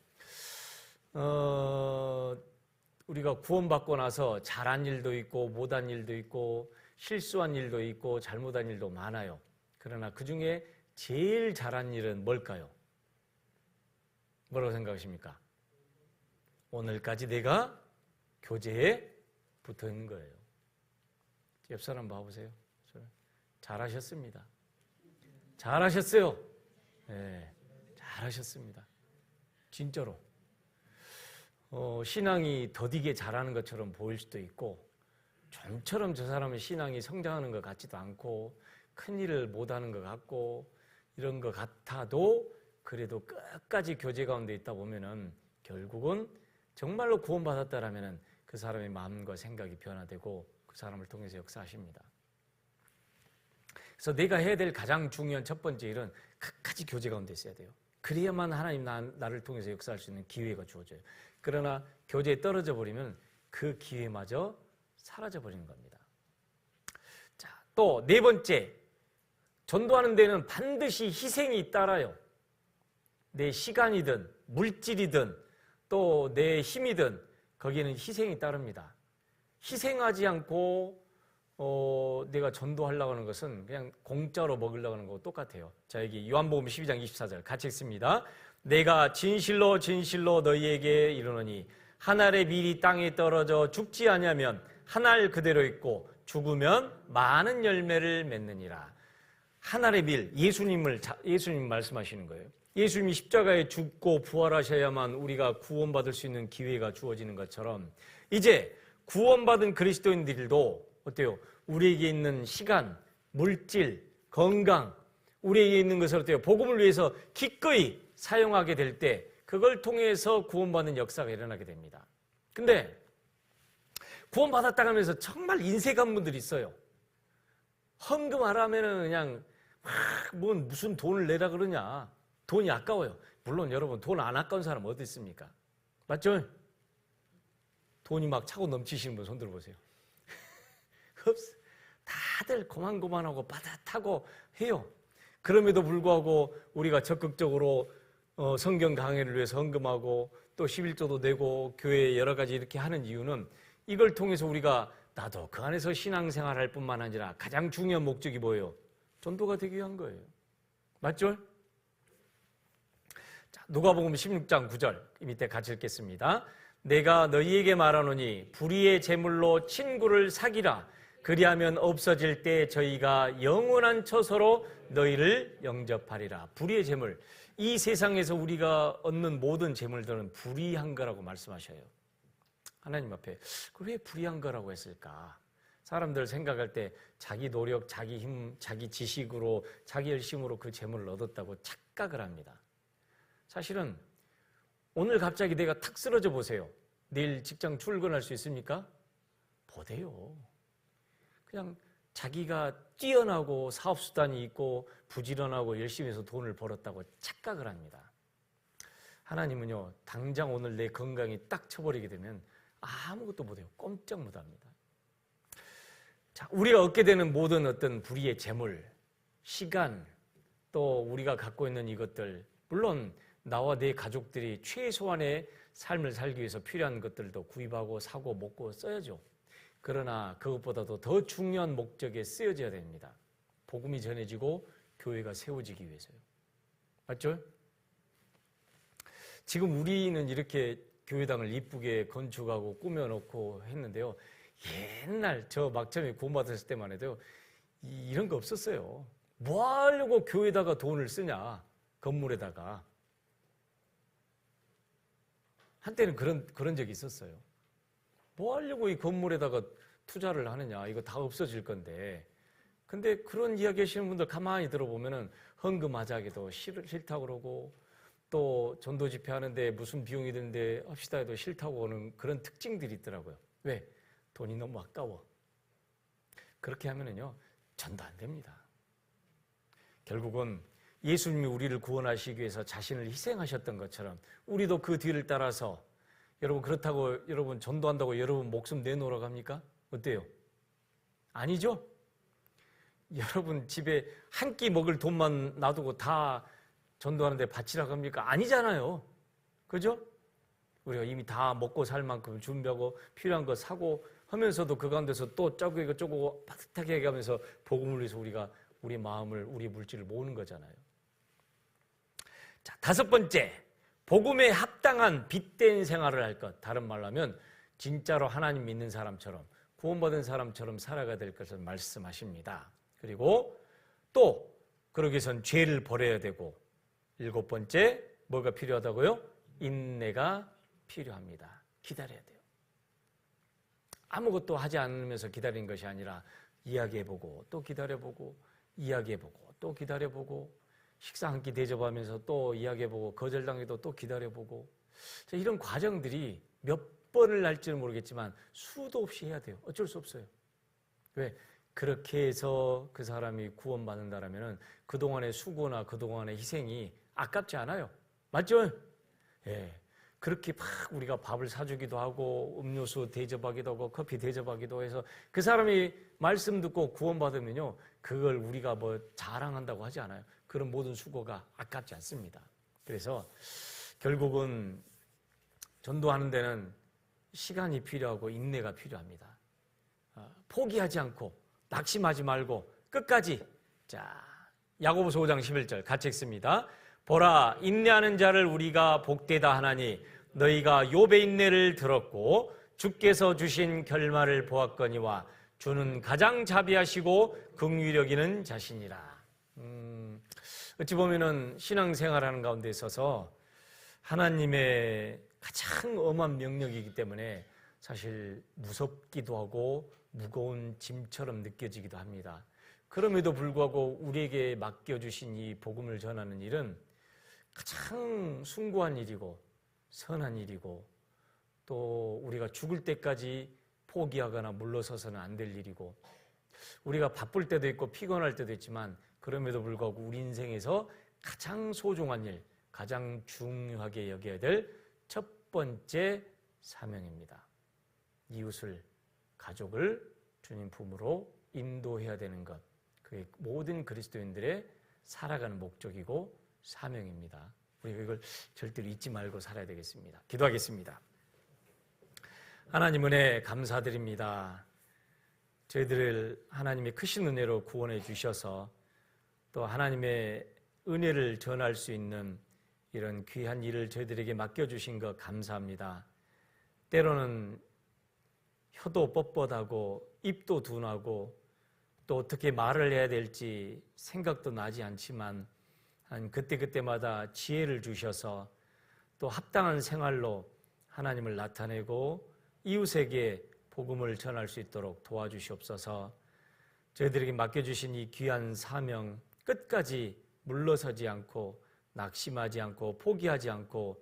Speaker 1: 우리가 구원받고 나서 잘한 일도 있고 못한 일도 있고 실수한 일도 있고 잘못한 일도 많아요. 그러나 그 중에 제일 잘한 일은 뭘까요? 뭐라고 생각하십니까? 오늘까지 내가 교제에 붙어 있는 거예요. 옆 사람 봐보세요. 잘하셨습니다. 잘하셨어요. 네, 잘하셨습니다. 진짜로. 신앙이 더디게 잘하는 것처럼 보일 수도 있고 좀처럼 저 사람의 신앙이 성장하는 것 같지도 않고 큰일을 못하는 것 같고 이런 것 같아도 그래도 끝까지 교제 가운데 있다 보면은 결국은 정말로 구원받았다라면은 그 사람의 마음과 생각이 변화되고 그 사람을 통해서 역사하십니다. 그래서 내가 해야 될 가장 중요한 첫 번째 일은 끝까지 교제 가운데 있어야 돼요. 그래야만 하나님 나를 통해서 역사할 수 있는 기회가 주어져요. 그러나 교제에 떨어져 버리면 그 기회마저 사라져 버리는 겁니다. 자, 또 네 번째, 전도하는 데는 반드시 희생이 따라요. 내 시간이든 물질이든 또 내 힘이든 거기에는 희생이 따릅니다. 희생하지 않고 내가 전도하려고 하는 것은 그냥 공짜로 먹으려고 하는 거고 똑같아요. 자, 여기 요한복음 12장 24절 같이 읽습니다. 내가 진실로 진실로 너희에게 이르노니 한 알의 밀이 땅에 떨어져 죽지 아니하면 한 알 그대로 있고 죽으면 많은 열매를 맺느니라. 한 알의 밀, 예수님 말씀하시는 거예요. 예수님이 십자가에 죽고 부활하셔야만 우리가 구원받을 수 있는 기회가 주어지는 것처럼 이제 구원받은 그리스도인들도 어때요? 우리에게 있는 시간, 물질, 건강, 우리에게 있는 것을 어때요? 복음을 위해서 기꺼이 사용하게 될 때 그걸 통해서 구원받는 역사가 일어나게 됩니다. 근데 구원받았다고 하면서 정말 인색한 분들이 있어요. 헌금하라면은 그냥 무슨 돈을 내라 그러냐. 돈이 아까워요. 물론 여러분 돈 안 아까운 사람 어디 있습니까? 맞죠? 돈이 막 차고 넘치시는 분 손 들어보세요. 없어. 다들 고만고만하고 빠듯하고 해요. 그럼에도 불구하고 우리가 적극적으로 성경 강해를 위해서 헌금하고 또 11조도 내고 교회에 여러 가지 이렇게 하는 이유는 이걸 통해서 우리가 나도 그 안에서 신앙생활할 뿐만 아니라 가장 중요한 목적이 뭐예요? 전도가 되기 위한 거예요. 맞죠? 자, 누가복음 16장 9절 밑에 같이 읽겠습니다. 내가 너희에게 말하노니 불의의 제물로 친구를 사귀라. 그리하면 없어질 때 저희가 영원한 처소로 너희를 영접하리라. 불의의 제물. 이 세상에서 우리가 얻는 모든 제물들은 불의한 거라고 말씀하셔요. 하나님 앞에 왜 불의한 거라고 했을까? 사람들 생각할 때 자기 노력, 자기 힘, 자기 지식으로, 자기 열심으로 그 제물을 얻었다고 착각을 합니다. 사실은 오늘 갑자기 내가 탁 쓰러져 보세요. 내일 직장 출근할 수 있습니까? 못해요. 그냥 자기가 뛰어나고 사업수단이 있고 부지런하고 열심히 해서 돈을 벌었다고 착각을 합니다. 하나님은요, 당장 오늘 내 건강이 딱 쳐버리게 되면 아무것도 못해요. 꼼짝 못합니다. 자, 우리가 얻게 되는 모든 어떤 불의의 재물, 시간, 또 우리가 갖고 있는 이것들, 물론 나와 내 가족들이 최소한의 삶을 살기 위해서 필요한 것들도 구입하고 사고 먹고 써야죠. 그러나 그것보다도 더 중요한 목적에 쓰여져야 됩니다. 복음이 전해지고 교회가 세워지기 위해서요. 맞죠? 지금 우리는 이렇게 교회당을 이쁘게 건축하고 꾸며놓고 했는데요. 옛날 저 막 처음에 구원받았을 때만 해도 이런 거 없었어요. 뭐 하려고 교회에다가 돈을 쓰냐, 건물에다가. 한때는 그런 적이 있었어요. 뭐 하려고 이 건물에다가 투자를 하느냐, 이거 다 없어질 건데. 근데 그런 이야기 하시는 분들 가만히 들어보면은 헌금하자기도 싫다고 그러고, 또 전도 집회 하는데 무슨 비용이 드는데 합시다 해도 싫다고 하는 그런 특징들이 있더라고요. 왜? 돈이 너무 아까워. 그렇게 하면은요, 전도 안 됩니다. 결국은 예수님이 우리를 구원하시기 위해서 자신을 희생하셨던 것처럼 우리도 그 뒤를 따라서, 여러분 그렇다고 여러분 전도한다고 여러분 목숨 내놓으라고 합니까? 어때요? 아니죠? 여러분 집에 한 끼 먹을 돈만 놔두고 다 전도하는데 바치라고 합니까? 아니잖아요. 그죠? 우리가 이미 다 먹고 살 만큼 준비하고 필요한 거 사고 하면서도 그 가운데서 또 짜고 이것저것 빠듯하게 해가면서 복음을 위해서 우리가 우리 마음을, 우리 물질을 모으는 거잖아요. 자, 5번째, 복음에 합당한 빚된 생활을 할 것. 다른 말로 하면 진짜로 하나님 믿는 사람처럼, 구원받은 사람처럼 살아가야 될 것을 말씀하십니다. 그리고 또 그러기 위해선 죄를 버려야 되고, 7번째, 뭐가 필요하다고요? 인내가 필요합니다. 기다려야 돼요. 아무것도 하지 않으면서 기다리는 것이 아니라 이야기해보고 또 기다려보고 이야기해보고 또 기다려보고 식사 한 끼 대접하면서 또 이야기해보고 거절당해도 또 기다려보고, 이런 과정들이 몇 번을 날지는 모르겠지만 수도 없이 해야 돼요. 어쩔 수 없어요. 왜? 그렇게 해서 그 사람이 구원받는다라면 그동안의 수고나 그동안의 희생이 아깝지 않아요. 맞죠? 예. 그렇게 막 우리가 밥을 사주기도 하고 음료수 대접하기도 하고 커피 대접하기도 해서 그 사람이 말씀 듣고 구원받으면요, 그걸 우리가 뭐 자랑한다고 하지 않아요. 그런 모든 수고가 아깝지 않습니다. 그래서 결국은 전도하는 데는 시간이 필요하고 인내가 필요합니다. 포기하지 않고 낙심하지 말고 끝까지. 자, 야고보서 5장 11절 같이 읽습니다. 보라, 인내하는 자를 우리가 복되다 하나니 너희가 욥의 인내를 들었고 주께서 주신 결말을 보았거니와 주는 가장 자비하시고 긍휼히 여기는 자신이라. 어찌 보면은 신앙생활하는 가운데 있어서 하나님의 가장 엄한 명령이기 때문에 사실 무섭기도 하고 무거운 짐처럼 느껴지기도 합니다. 그럼에도 불구하고 우리에게 맡겨주신 이 복음을 전하는 일은 가장 숭고한 일이고 선한 일이고, 또 우리가 죽을 때까지 포기하거나 물러서서는 안 될 일이고, 우리가 바쁠 때도 있고 피곤할 때도 있지만 그럼에도 불구하고 우리 인생에서 가장 소중한 일, 가장 중요하게 여겨야 될 첫 번째 사명입니다. 이웃을, 가족을 주님 품으로 인도해야 되는 것, 그게 모든 그리스도인들의 살아가는 목적이고 사명입니다. 우리가 이걸 절대로 잊지 말고 살아야 되겠습니다. 기도하겠습니다. 하나님 은혜 감사드립니다. 저희들을 하나님의 크신 은혜로 구원해 주셔서 또 하나님의 은혜를 전할 수 있는 이런 귀한 일을 저희들에게 맡겨주신 것 감사합니다. 때로는 혀도 뻣뻣하고 입도 둔하고 또 어떻게 말을 해야 될지 생각도 나지 않지만 그때그때마다 지혜를 주셔서 또 합당한 생활로 하나님을 나타내고 이웃에게 복음을 전할 수 있도록 도와주시옵소서. 저희들에게 맡겨주신 이 귀한 사명 끝까지 물러서지 않고 낙심하지 않고 포기하지 않고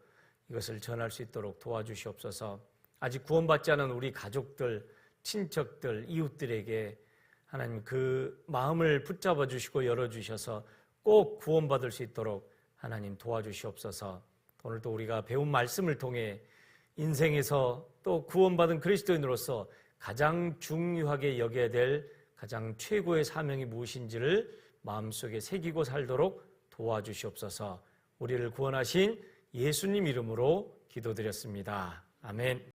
Speaker 1: 이것을 전할 수 있도록 도와주시옵소서. 아직 구원받지 않은 우리 가족들, 친척들, 이웃들에게 하나님 그 마음을 붙잡아 주시고 열어주셔서 꼭 구원받을 수 있도록 하나님 도와주시옵소서. 오늘도 우리가 배운 말씀을 통해 인생에서 또 구원받은 그리스도인으로서 가장 중요하게 여겨야 될 가장 최고의 사명이 무엇인지를 마음속에 새기고 살도록 도와주시옵소서. 우리를 구원하신 예수님 이름으로 기도드렸습니다. 아멘.